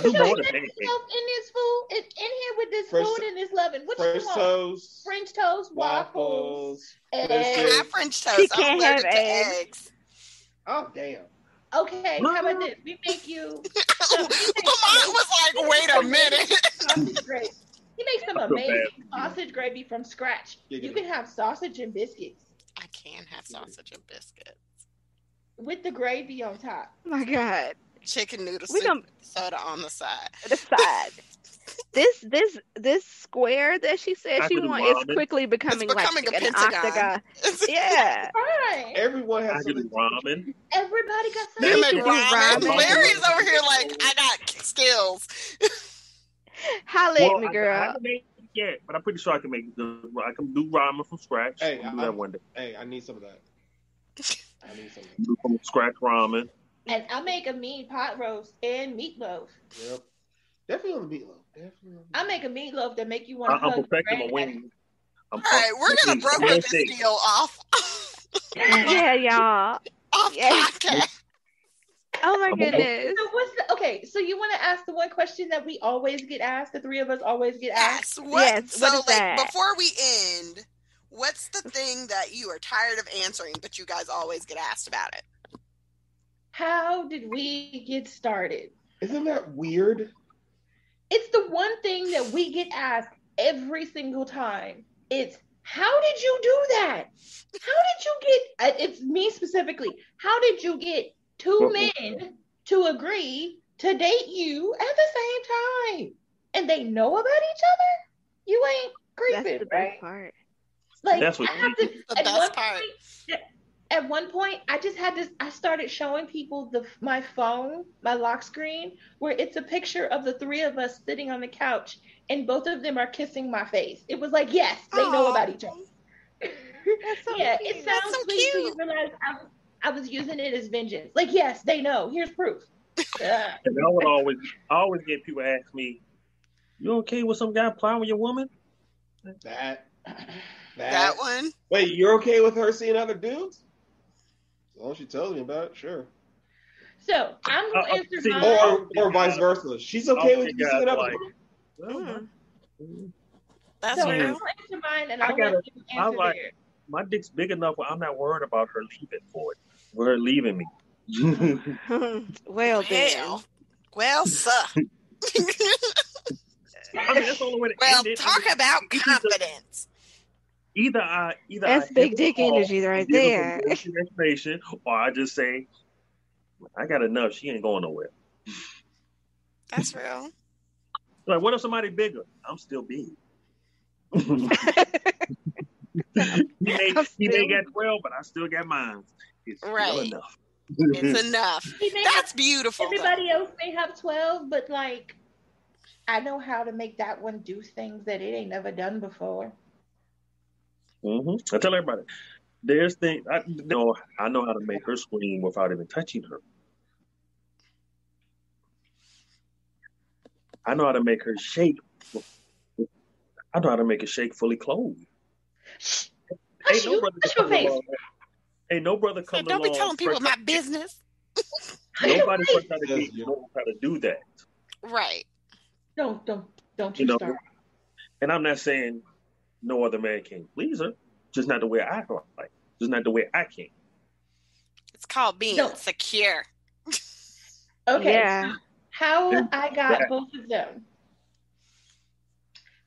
do you more than put pancakes. yourself in this food, in here with this French- food and this loving. What French you want? toast, French toast, waffles, waffles. eggs. Have French She toast. I'm can't allergic have to eggs. eggs. Oh damn! Okay, how about this? We make you. Lamont was like, wait a minute. Sausage gravy. He makes some I feel amazing bad. sausage gravy from scratch. Yeah, You get can have sausage and biscuits I can have sausage and biscuit. with the gravy on top. Oh my God, Chicken noodle We soup, gonna- soda on the side. the side. This square that she said I she could do wants is ramen. quickly becoming, becoming like a an pentagon. octagon. Yeah. Fine. Everyone I has could do something. ramen. Everybody got They something. make could do ramen. ramen. Larry's over here like, I got skills. Holla at me, I girl. haven't made it yet, but I'm pretty sure I can make good. I can do ramen from scratch. Hey, I'll do that one day. Hey, I need some of that. I need some of that. Do from scratch ramen. And I make a mean pot roast and meatloaf. Yep. Definitely on the meatloaf. Definitely on the I make a meatloaf that make you want to I'm hug perfecting your my granddaddy. wings. I'm All right, we're gonna broker real this estate. deal off Yeah, y'all. off Yeah. podcast. Oh my I'm goodness. So what's the okay? So you want to ask the one question that we always get asked? The three of us always get asked. Yes. What? Yes, So what is like that? before we end, what's the thing that you are tired of answering, but you guys always get asked about it? How did we get started? Isn't that weird? It's the one thing that we get asked every single time. It's how did you do that? How did you get? It's me specifically. How did you get two men to agree to date you at the same time, and they know about each other? You ain't That's creeping, the best right? part. Like That's what I have to. The best part. At one point, I just had this. I started showing people my phone, my lock screen, where it's a picture of the three of us sitting on the couch, and both of them are kissing my face. It was like, yes, they know Aw. about each other. That's so Yeah, cute. it That's sounds so sweet till you cute. realize I was using it as vengeance. Like, yes, they know. Here's proof. And I always get people ask me, "You okay with some guy plowing your woman?" That one. Wait, you're okay with her seeing other dudes? As long as she tells me about it, sure. So I'm gonna answer see, mine. Or vice versa. She's okay with you seeing other like, dudes? well, That's So I'm real. gonna answer mine, and I I'll gotta- let you answer like- theirs. my dick's big enough where I'm not worried about her leaving for it. Her leaving me. Well then. Well, sir. I mean, that's the only way to Well, end it. talk about confidence. Either That's I big hit dick the ball energy right and give her there. some bullshit information, or I just say, I got enough. She ain't going nowhere. That's real. Like, what if somebody bigger? I'm still big. He may get 12, but I still got mine. It's still Right. enough. It's enough. That's beautiful. Everybody else may have 12, but like, I know how to make that one do things that it ain't never done before. I tell everybody, there's things I know how to make her scream without even touching her. I know how to make her shake. I know how to make her shake fully clothed. Hush, you hush your face. Ain't no brother coming along. Don't be telling people my business. Nobody first out of the gate knows how to do that. Right. Don't you start. And I'm not saying no other man can please her, just not the way I like, just not the way I can. It's called being secure. Okay. Yeah. How I got both of them.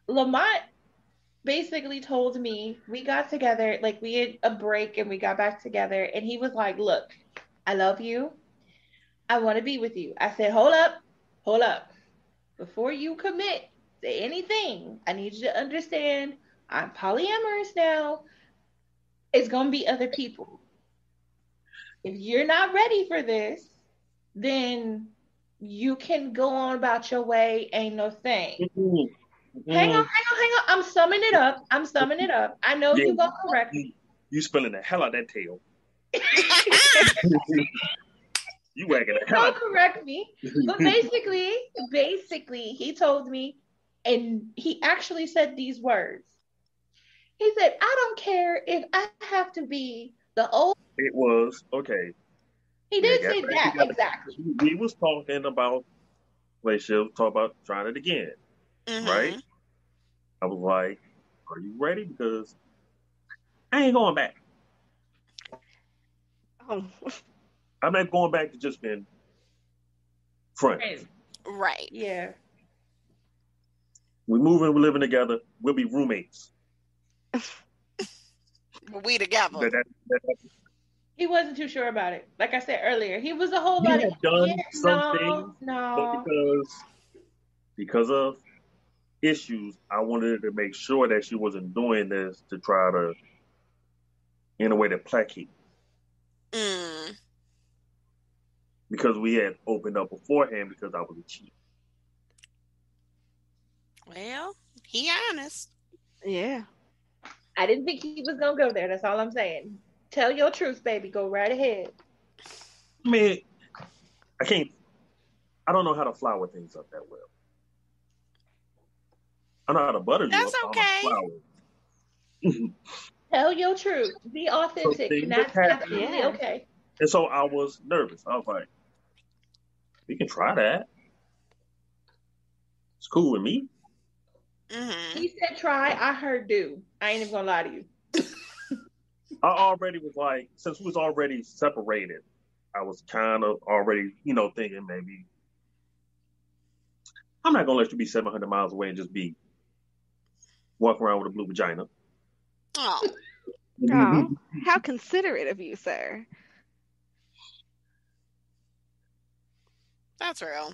Lamont basically told me we got together, like we had a break and we got back together, and he was like, look, I love you. I want to be with you. I said, hold up. Before you commit to anything, I need you to understand I'm polyamorous now. It's going to be other people. If you're not ready for this, then you can go on about your way. Ain't no thing. Hang on. I'm summing it up. I know you gonna correct me. You spilling the hell out that tail. You wagging the hell out. Don't correct me. But basically, he told me, and he actually said these words. He said, I don't care if I have to be the old. It was, okay. He did say that, exactly. We was talking about, she'll talk about trying it again, right? I was like, are you ready? Because I ain't going back. Oh. I'm not going back to just being friends. Right. Yeah. We're moving, we're living together. We'll be roommates. We together. He wasn't too sure about it. Like I said earlier, he was a whole lot of done some things, no. But because of issues, I wanted to make sure that she wasn't doing this to try to, in a way, to placate. Because we had opened up beforehand because I was a cheat. Well, he honest. Yeah. I didn't think he was gonna go there. That's all I'm saying. Tell your truth, baby. Go right ahead. I mean, I don't know how to flour things up that well. I know how to butter you That's up. I don't know okay. how to flour. Tell your truth. Be So authentic, things and just that's happen. absolutely Yeah. okay. And so I was nervous. I was like, we can try that. It's cool with me. Mm-hmm. He said try. I heard do. I ain't even gonna lie to you. I already was like, since we was already separated, I was kind of already, thinking maybe I'm not gonna let you be 700 miles away and just be walking around with a blue vagina. Oh, Oh, how considerate of you, sir. that's real.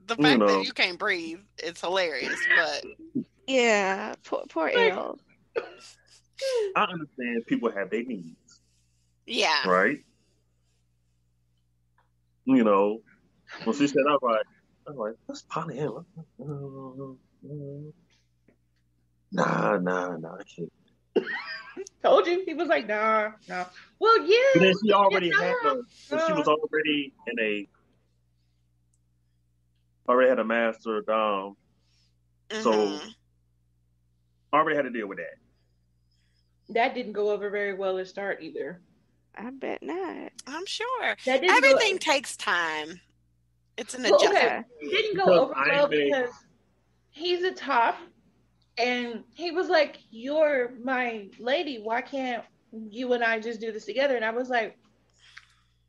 The You fact that know, you can't breathe is hilarious, but Yeah, poor Like, Elle. I understand people have their needs, yeah. right? You know, when she said, I'm like, that's polyam. Nah, I can't. told you. He was like, nah, nah. Well, yeah. But then she Yeah, already had nah, so she was nah. already had a master dom, so Mm-hmm. I already had to deal with that. That didn't go over very well at start either. I bet not. I'm sure. That didn't go. Everything takes time. It's an Well, okay, adjustment. Yeah. it didn't go Because over I well ain't been, because he's a top, and he was like, "You're my lady. Why can't you and I just do this together?" And I was like,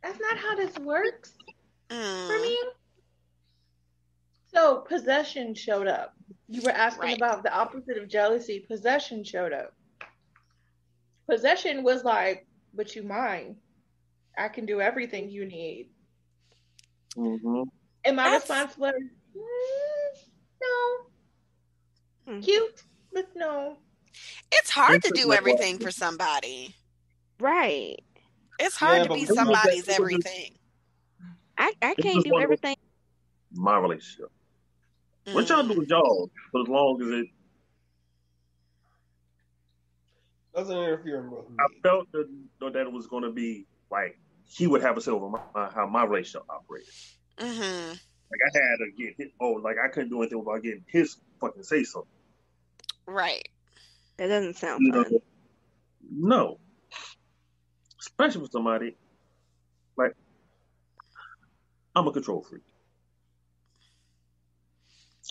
"That's not how this works for Mm, me." So possession showed up. You were asking right. about the opposite of jealousy. Possession showed up. Possession was like, "But you mine. I can do everything you need." mm-hmm. And my That's response was, no, Hmm. cute, but no. it's hard It's to just do like, well, everything for somebody. Right. It's hard Yeah, to but be it was somebody's just everything. I it was can't just do one of those, everything. my relationship. What y'all do Mm, with y'all, but as long as doesn't interfere with I me. felt that it was going to be like he would have a say over how my relationship operated. mm-hmm. Like I had to get hit. Oh, like I couldn't do anything without getting his fucking say something. Right. That doesn't sound You know, fun. no, especially with somebody like I'm a control freak.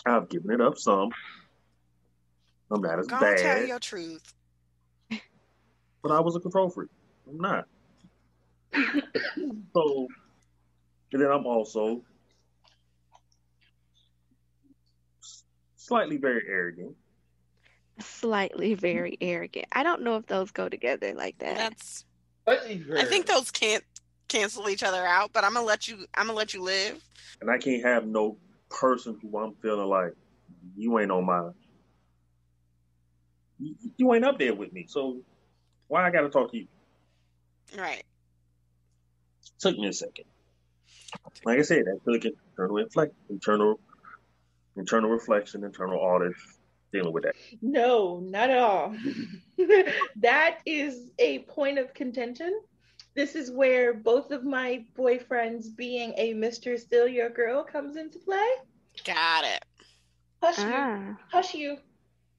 I've given it up some. I'm not as Go and tell bad, your truth. but I was a control freak. I'm not. So, and then I'm also slightly very arrogant. Slightly very arrogant. I don't know if those go together like that. That's Slightly I think very. those can't cancel each other out, but I'm gonna let you live. And I can't have no person who I'm feeling like you ain't on my, you ain't up there with me. So why I got to talk to you? Right. Took me a second. Like I said, that took internal reflection, internal audit, dealing with that. No, not at all. That is a point of contention. This is where both of my boyfriends being a Mr. Still Your Girl comes into play. Got it. Hush you. Ah. Hush you.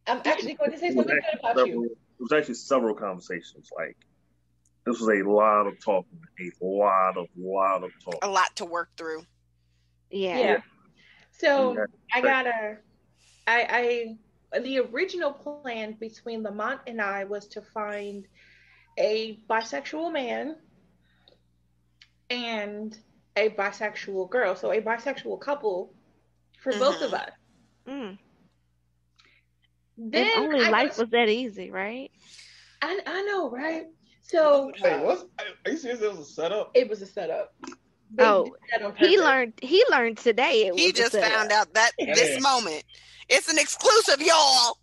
I'm actually going to say It was something good actually about you. several conversations. Like this was a lot of talking, a lot of talking. A lot to work through. Yeah. Yeah. So Yeah. I gotta I the original plan between Lamont and I was to find a bisexual man and a bisexual girl. So a bisexual couple for both of Mm-hmm. us. Mm. Then If only I life got was that easy, right? I know, right? So Lord, Wait, are you serious? It was a setup? it was a setup. They did Oh, that on he purpose. learned today it he was a just found setup. out that this Damn. moment. It's an exclusive, y'all.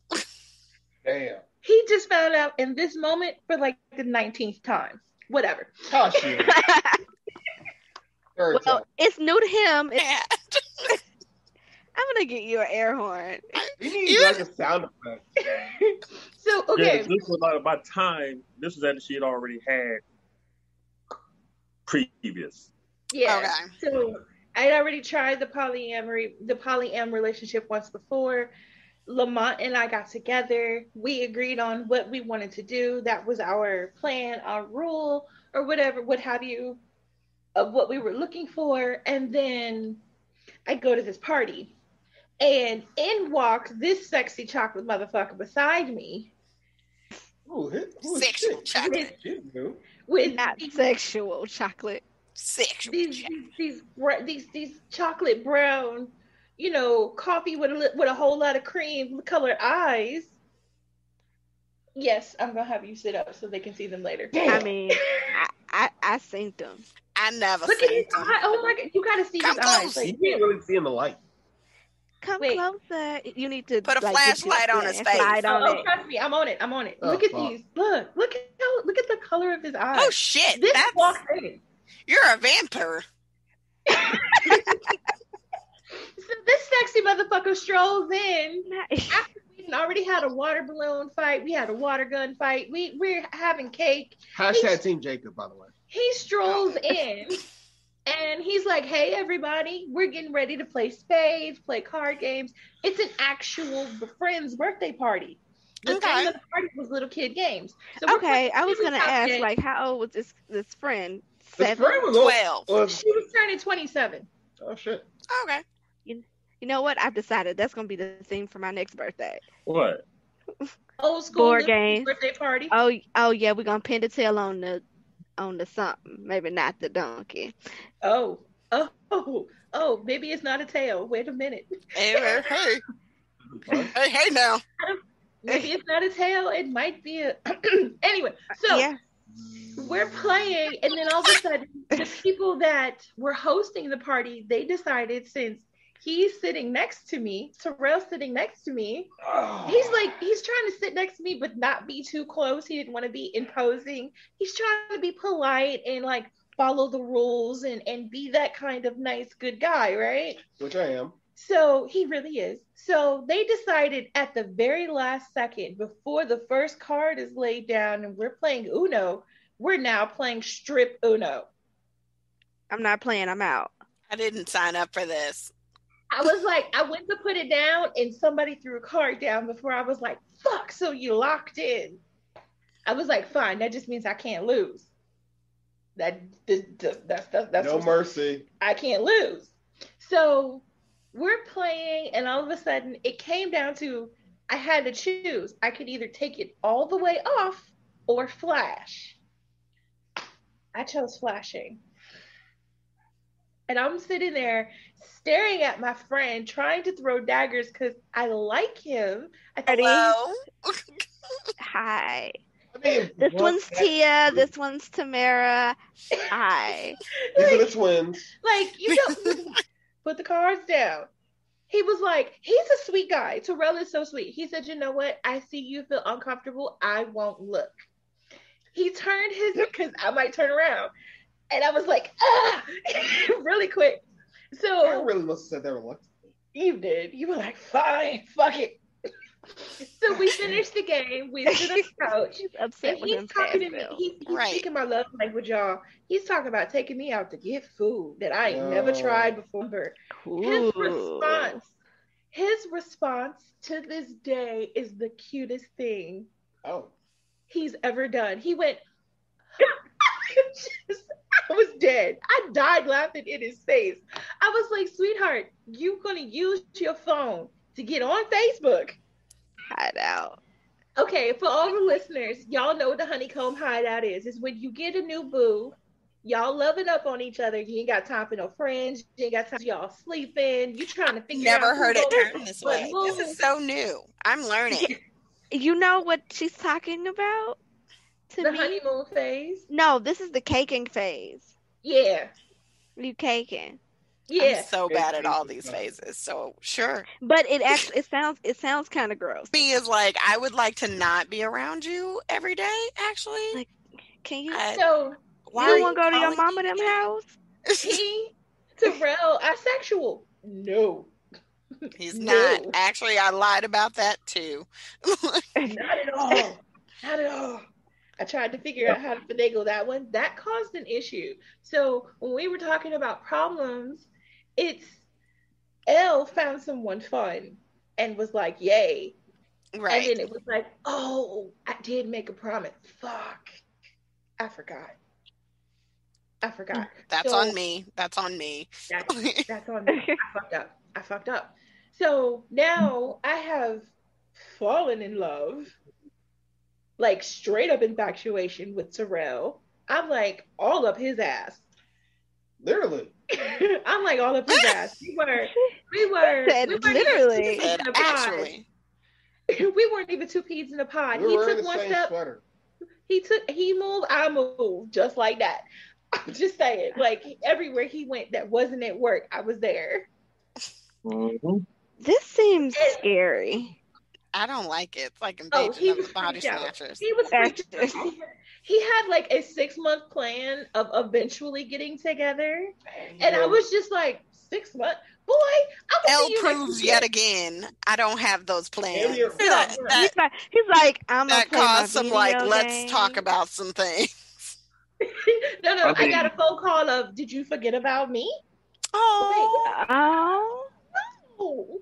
Damn. He just found out in this moment for like the 19th time. Whatever. Hush you. Third Well, time. it's new to him. Yeah. I'm gonna get you an air horn. We need Even like a sound effect. So Yeah, okay. this was like by time this was after she had already had previous. Yeah. Okay. So I'd already tried the polyam relationship once before. Lamont and I got together. We agreed on what we wanted to do. That was our plan, our rule, or whatever, what have you, of what we were looking for. And then I go to this party, and in walks this sexy chocolate motherfucker beside me Who is Sexual shit? chocolate. Shit, dude. with Not sexual chocolate. Sexual these chocolate. these chocolate brown, coffee with a whole lot of cream colored eyes. Yes, I'm gonna have you sit up so they can see them later. I Damn. mean, I seen them. I never Look at seen his them. eye. Oh my god, you gotta see Come his eyes. close. Like, You can't really see in the light. Come wait. closer. You need to Put a like get you flashlight on his flashlight face. on oh, it. trust me, I'm on it. I'm on it. Oh, Look at fuck. these. Look at the color of his eyes. Oh shit! This That's walks in. you're a vampire. So this sexy motherfucker strolls in. Nice. After we already had a water balloon fight, we had a water gun fight. We're having cake. Hashtag Team Jacob, by the way. He strolls in and he's like, "Hey everybody, we're getting ready to play spades, play card games. It's an actual friend's birthday party. The Okay. theme of the party was little kid games. So we're Okay, playing I was Jimmy gonna Top ask, games. like, how old was this friend? His 7? friend was 12. She was turning 27. Oh shit. Okay. You know what? I've decided that's gonna be the theme for my next birthday. What? Old school Board little kid's games. birthday party. Oh yeah, we're gonna pin the tail on the something. Maybe not the donkey. Oh, maybe it's not a tail. Wait a minute. Hey, hey now. Maybe it's not a tail. It might be a. Anyway, so Yeah. we're playing, and then all of a sudden, the people that were hosting the party, they decided since he's sitting next to me, Terrell's sitting next to me. He's trying to sit next to me, but not be too close. He didn't want to be imposing. He's trying to be polite and like follow the rules and be that kind of nice, good guy, right? Which I am. So he really is. So they decided at the very last second, before the first card is laid down and we're playing Uno, we're now playing strip Uno. I'm not playing. I'm out. I didn't sign up for this. I was like, I went to put it down and somebody threw a card down before I was like, fuck, so you locked in. I was like, fine, that just means I can't lose. That's No mercy. I can't lose. So we're playing, and all of a sudden it came down to I had to choose. I could either take it all the way off or flash. I chose flashing. And I'm sitting there staring at my friend, trying to throw daggers because I like him. Hello. Hi. I mean, This one's Tia. This one's Tamara. Hi. These are the twins. Like, put the cards down. He was like, he's a sweet guy. Terrell is so sweet. He said, you know what? I see you feel uncomfortable. I won't look. He turned because I might turn around. And I was like, really quick. So I really must have said that reluctantly. you did. You were like, fine, fuck it. So we finished the game. We stood on the couch. She's upset And with he's him. talking to me. He's Right. speaking my love language, y'all. He's talking about taking me out to get food that I ain't never tried before. His response to this day is the cutest thing Oh. he's ever done. He went, I was dead. I died laughing in his face. I was like, sweetheart, you gonna use your phone to get on Facebook? Hideout. Okay, for all the listeners, y'all know what the honeycomb hideout is. It's when you get a new boo, y'all loving up on each other. You ain't got time for no friends. You ain't got time for y'all sleeping. You trying to figure out. Never heard it who turned this what way. move. This is so new. I'm learning. You know what she's talking about? To The me? honeymoon phase. No, this is the caking phase. Yeah, You caking. yeah. I'm so bad at all these phases. So sure. But it sounds kind of gross. Me is like, I would like to not be around you every day, actually. Like, can you? So Why You are don't want to go to your calling mama me them gay? house? he, Terrell, asexual? No, He's No. not. Actually, I lied about that too. not at all. Not at all. I tried to figure out how to finagle that one. That caused an issue. So when we were talking about problems, it's Elle found someone fun and was like, yay. And Right. then it was like, oh, I did make a promise. Fuck. I forgot. I forgot. That's So on me. That's on me. that's on me. I fucked up. I fucked up. So now I have fallen in love, like straight up infatuation with Terrell. I'm like all up his ass. Literally. I'm like all up his ass. We weren't Said even two literally. peas in a pod. Actually. We weren't even two peas in a pod. We He were in took the one same step. sweater. He moved, I moved, just like that. I'm just saying, like everywhere he went that wasn't at work, I was there. This seems scary. I don't like it. It's like Oh, invasion he of was the body freaked out. snatchers. He was freaked out. That's- He had like a 6-month plan of eventually getting together. Yeah. And I was just like, 6 months? Boy, I will Elle see you proves next yet weekend. again I don't have those plans. You're- That, No, that, he's like, I'm gonna that play my caused some video like, game. let's talk about some things. no, I mean- got a phone call of, did you forget about me? Oh, Oh, Oh.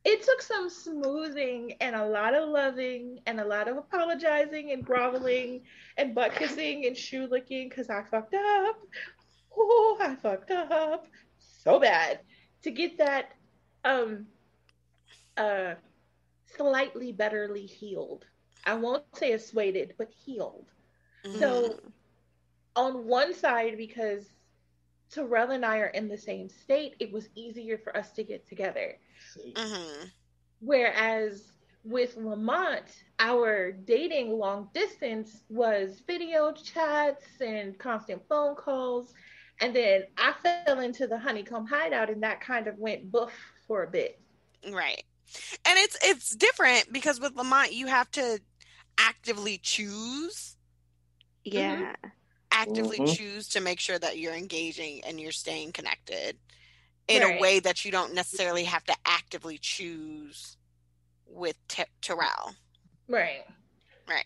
It took some smoothing and a lot of loving and a lot of apologizing and groveling and butt kissing and shoe licking because I fucked up. Oh, I fucked up so bad to get that uh slightly betterly healed. I won't say assuaded, but healed. So on one side, because Terrell and I are in the same state, it was easier for us to get together. mm-hmm. Whereas with Lamont, our dating long distance was video chats and constant phone calls. And then I fell into the honeycomb hideout and that kind of went boof for a bit. Right. And it's different because with Lamont you have to actively choose. yeah. Actively Mhm. choose to make sure that you're engaging and you're staying connected in a Right. way that you don't necessarily have to actively choose with Terrell. Right. Right.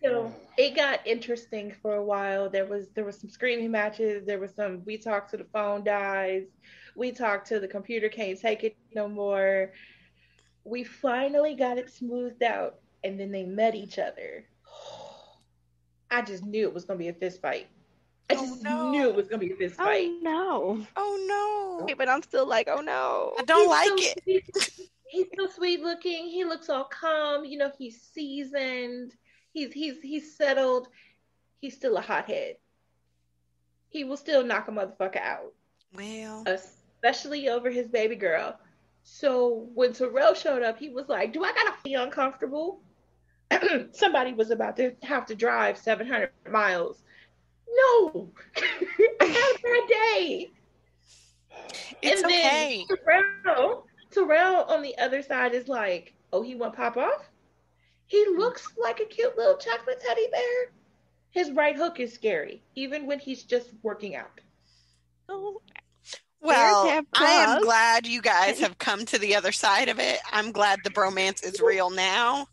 So it got interesting for a while. There was some screaming matches. There was some we talked to the phone dies. We talked to the computer can't take it no more. We finally got it smoothed out, and then they met each other. I just knew it was gonna be a fist fight. I just knew it was gonna be a fist fight. Oh no. Oh no. But I'm still like, oh no. I don't like so it. sweet. He's so sweet looking. He looks all calm. You know, he's seasoned. He's settled. He's still a hothead. He will still knock a motherfucker out, Well, especially over his baby girl. So when Terrell showed up, he was like, "Do I gotta be uncomfortable?" Somebody was about to have to drive 700 miles. No, I had a bad day. it's And then okay. Terrell on the other side is like, oh, he want pop off? He looks like a cute little chocolate teddy bear. His right hook is scary, even when he's just working out. Oh, Well, have I am claws. glad you guys have come to the other side of it. I'm glad the bromance is real now.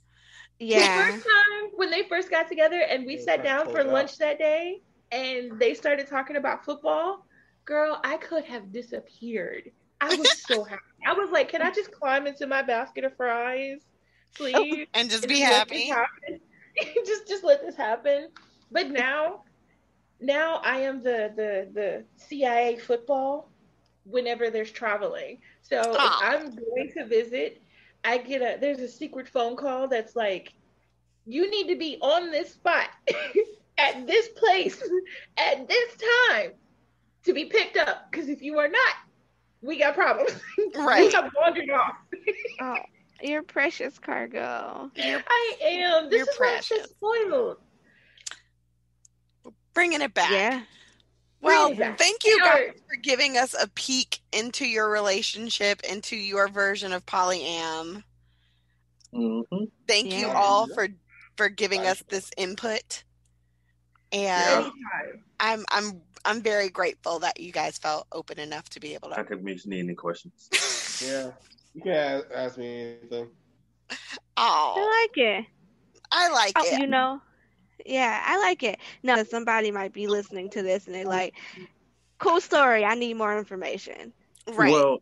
The yeah. first time when they first got together and we sat down for lunch that day and they started talking about football, girl, I could have disappeared. I was so happy. I was like, can I just climb into my basket of fries, please? And just And be let happy. this happen? just let this happen. But now I am the CIA football whenever there's traveling. So if I'm going to visit, there's a secret phone call that's like, you need to be on this spot at this place at this time to be picked up. Because if you are not, we got problems. Right. You have wandered off. Oh, you're precious, Cargo. I am. This You're is why I'm so precious. spoiled. Bringing it back. Yeah. Well, Bring it back. thank you Sure. guys for giving us a peek into your relationship, into your version of polyam. Mm-hmm. Thank you Yeah. all for giving us this input. And I'm very grateful that you guys felt open enough to be able to. I could meet you any questions. Yeah. You can ask me anything. Oh, I like it. I like Oh, it. you know, Yeah, I like it. No, somebody might be listening to this and they're like, cool story. I need more information. Right. Well,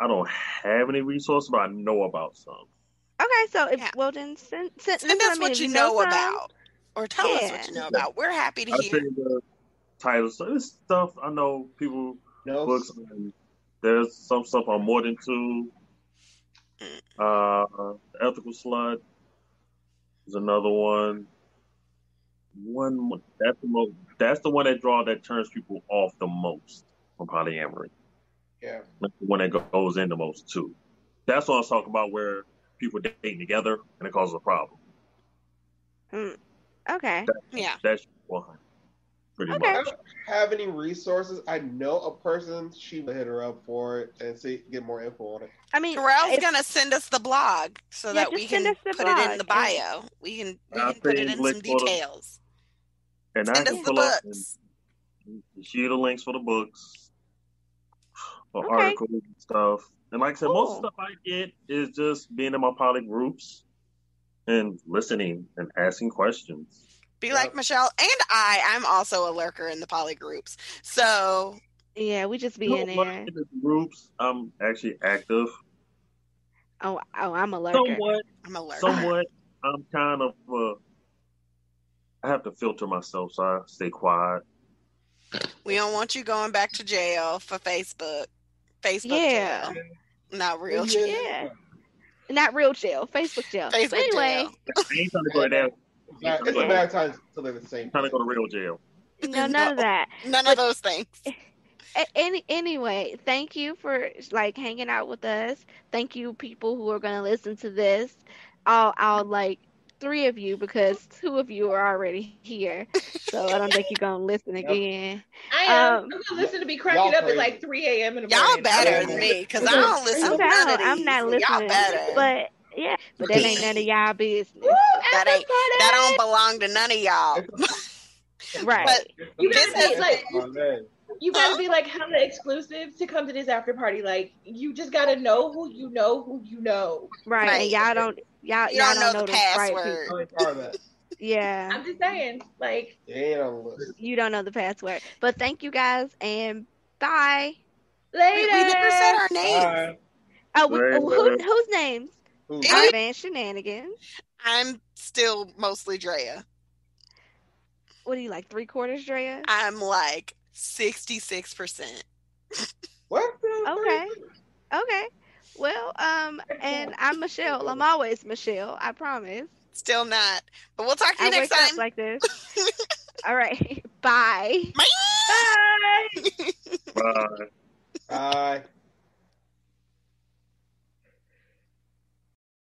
I don't have any resources, but I know about some. Okay, so Yeah. well then that's Send what I us mean. what If you you know know some, about, or tell us what yeah, you know about. We're happy to I hear. say the titles. So this stuff I know people No, books. And there's some stuff on More Than Two. Mm. Ethical Slut is another one. That's the most. That's the one that turns people off the most from polyamory. yeah. That's the one that goes in the most too. That's what I was talking about, where people dating together and it causes a problem. mm, okay, Yeah. That's one, pretty okay. I much. don't have any resources. I know a person. She would hit her up for it and see get more info on it. I mean, Terrell's if gonna send us the blog so yeah, that we just send can us the put it in blog the and bio. We I can put it send in some links for the, details. and I Send can us yeah, the pull up and books. shoot the links for the books, for okay, articles and stuff. And like I said, most of the cool. stuff I get is just being in my poly groups and listening and asking questions. Be like Yep. Michelle and I'm also a lurker in the poly groups. So Yeah, we just be You in know, like there. in the groups, I'm actually active. Oh, I'm a lurker. Somewhat, I'm a lurker. somewhat. I'm kind of. I have to filter myself, so I stay quiet. We don't want you going back to jail for Facebook. Facebook Yeah, jail. Not Oh real jail. yeah. yeah. Not real jail, Facebook jail. But Facebook anyway, jail. I ain't trying to go to that. It's a yeah, bad time to live the same I'm trying to thing. go to real jail. no, No, none of that. none of But those things. anyway, thank you for like hanging out with us. Thank you, people who are gonna listen to this. I'll like three of you because two of you are already here, so I don't think you're gonna listen Yep. again. I am. Um, I'm gonna Y- listen to be y'all cracking up at crazy. like 3 a.m. in the Y'all morning. I'm better just than Yeah. saying. me because I Okay. don't listen okay, to none of I'm these. not So y'all listening, better. but yeah, but that ain't none of y'all Woo! business, That After ain't that don't party. belong to none of y'all. But right? You this gotta be has like, Oh, man. you gotta be like hella exclusive to come to this after party. Like, you just gotta know who you know who you know. Right, and right. y'all don't You y'all don't don't know the know the right password. I people. ain't part of that. Yeah, I'm just saying, like, It ain't on the list. you don't know the password. But thank you guys and bye. We never said later. our names. Bye. Oh, Later. whose names? Who? It All right, is, Van Shenanigans. I'm still mostly Drea. What do you like? Three quarters, Drea? I'm like 66%. What? Okay, okay. Well, and I'm Michelle. I'm always Michelle. I promise. Still not. But we'll talk to I you next wake up time. like this. All right. Bye. Bye. Bye. Bye. Bye.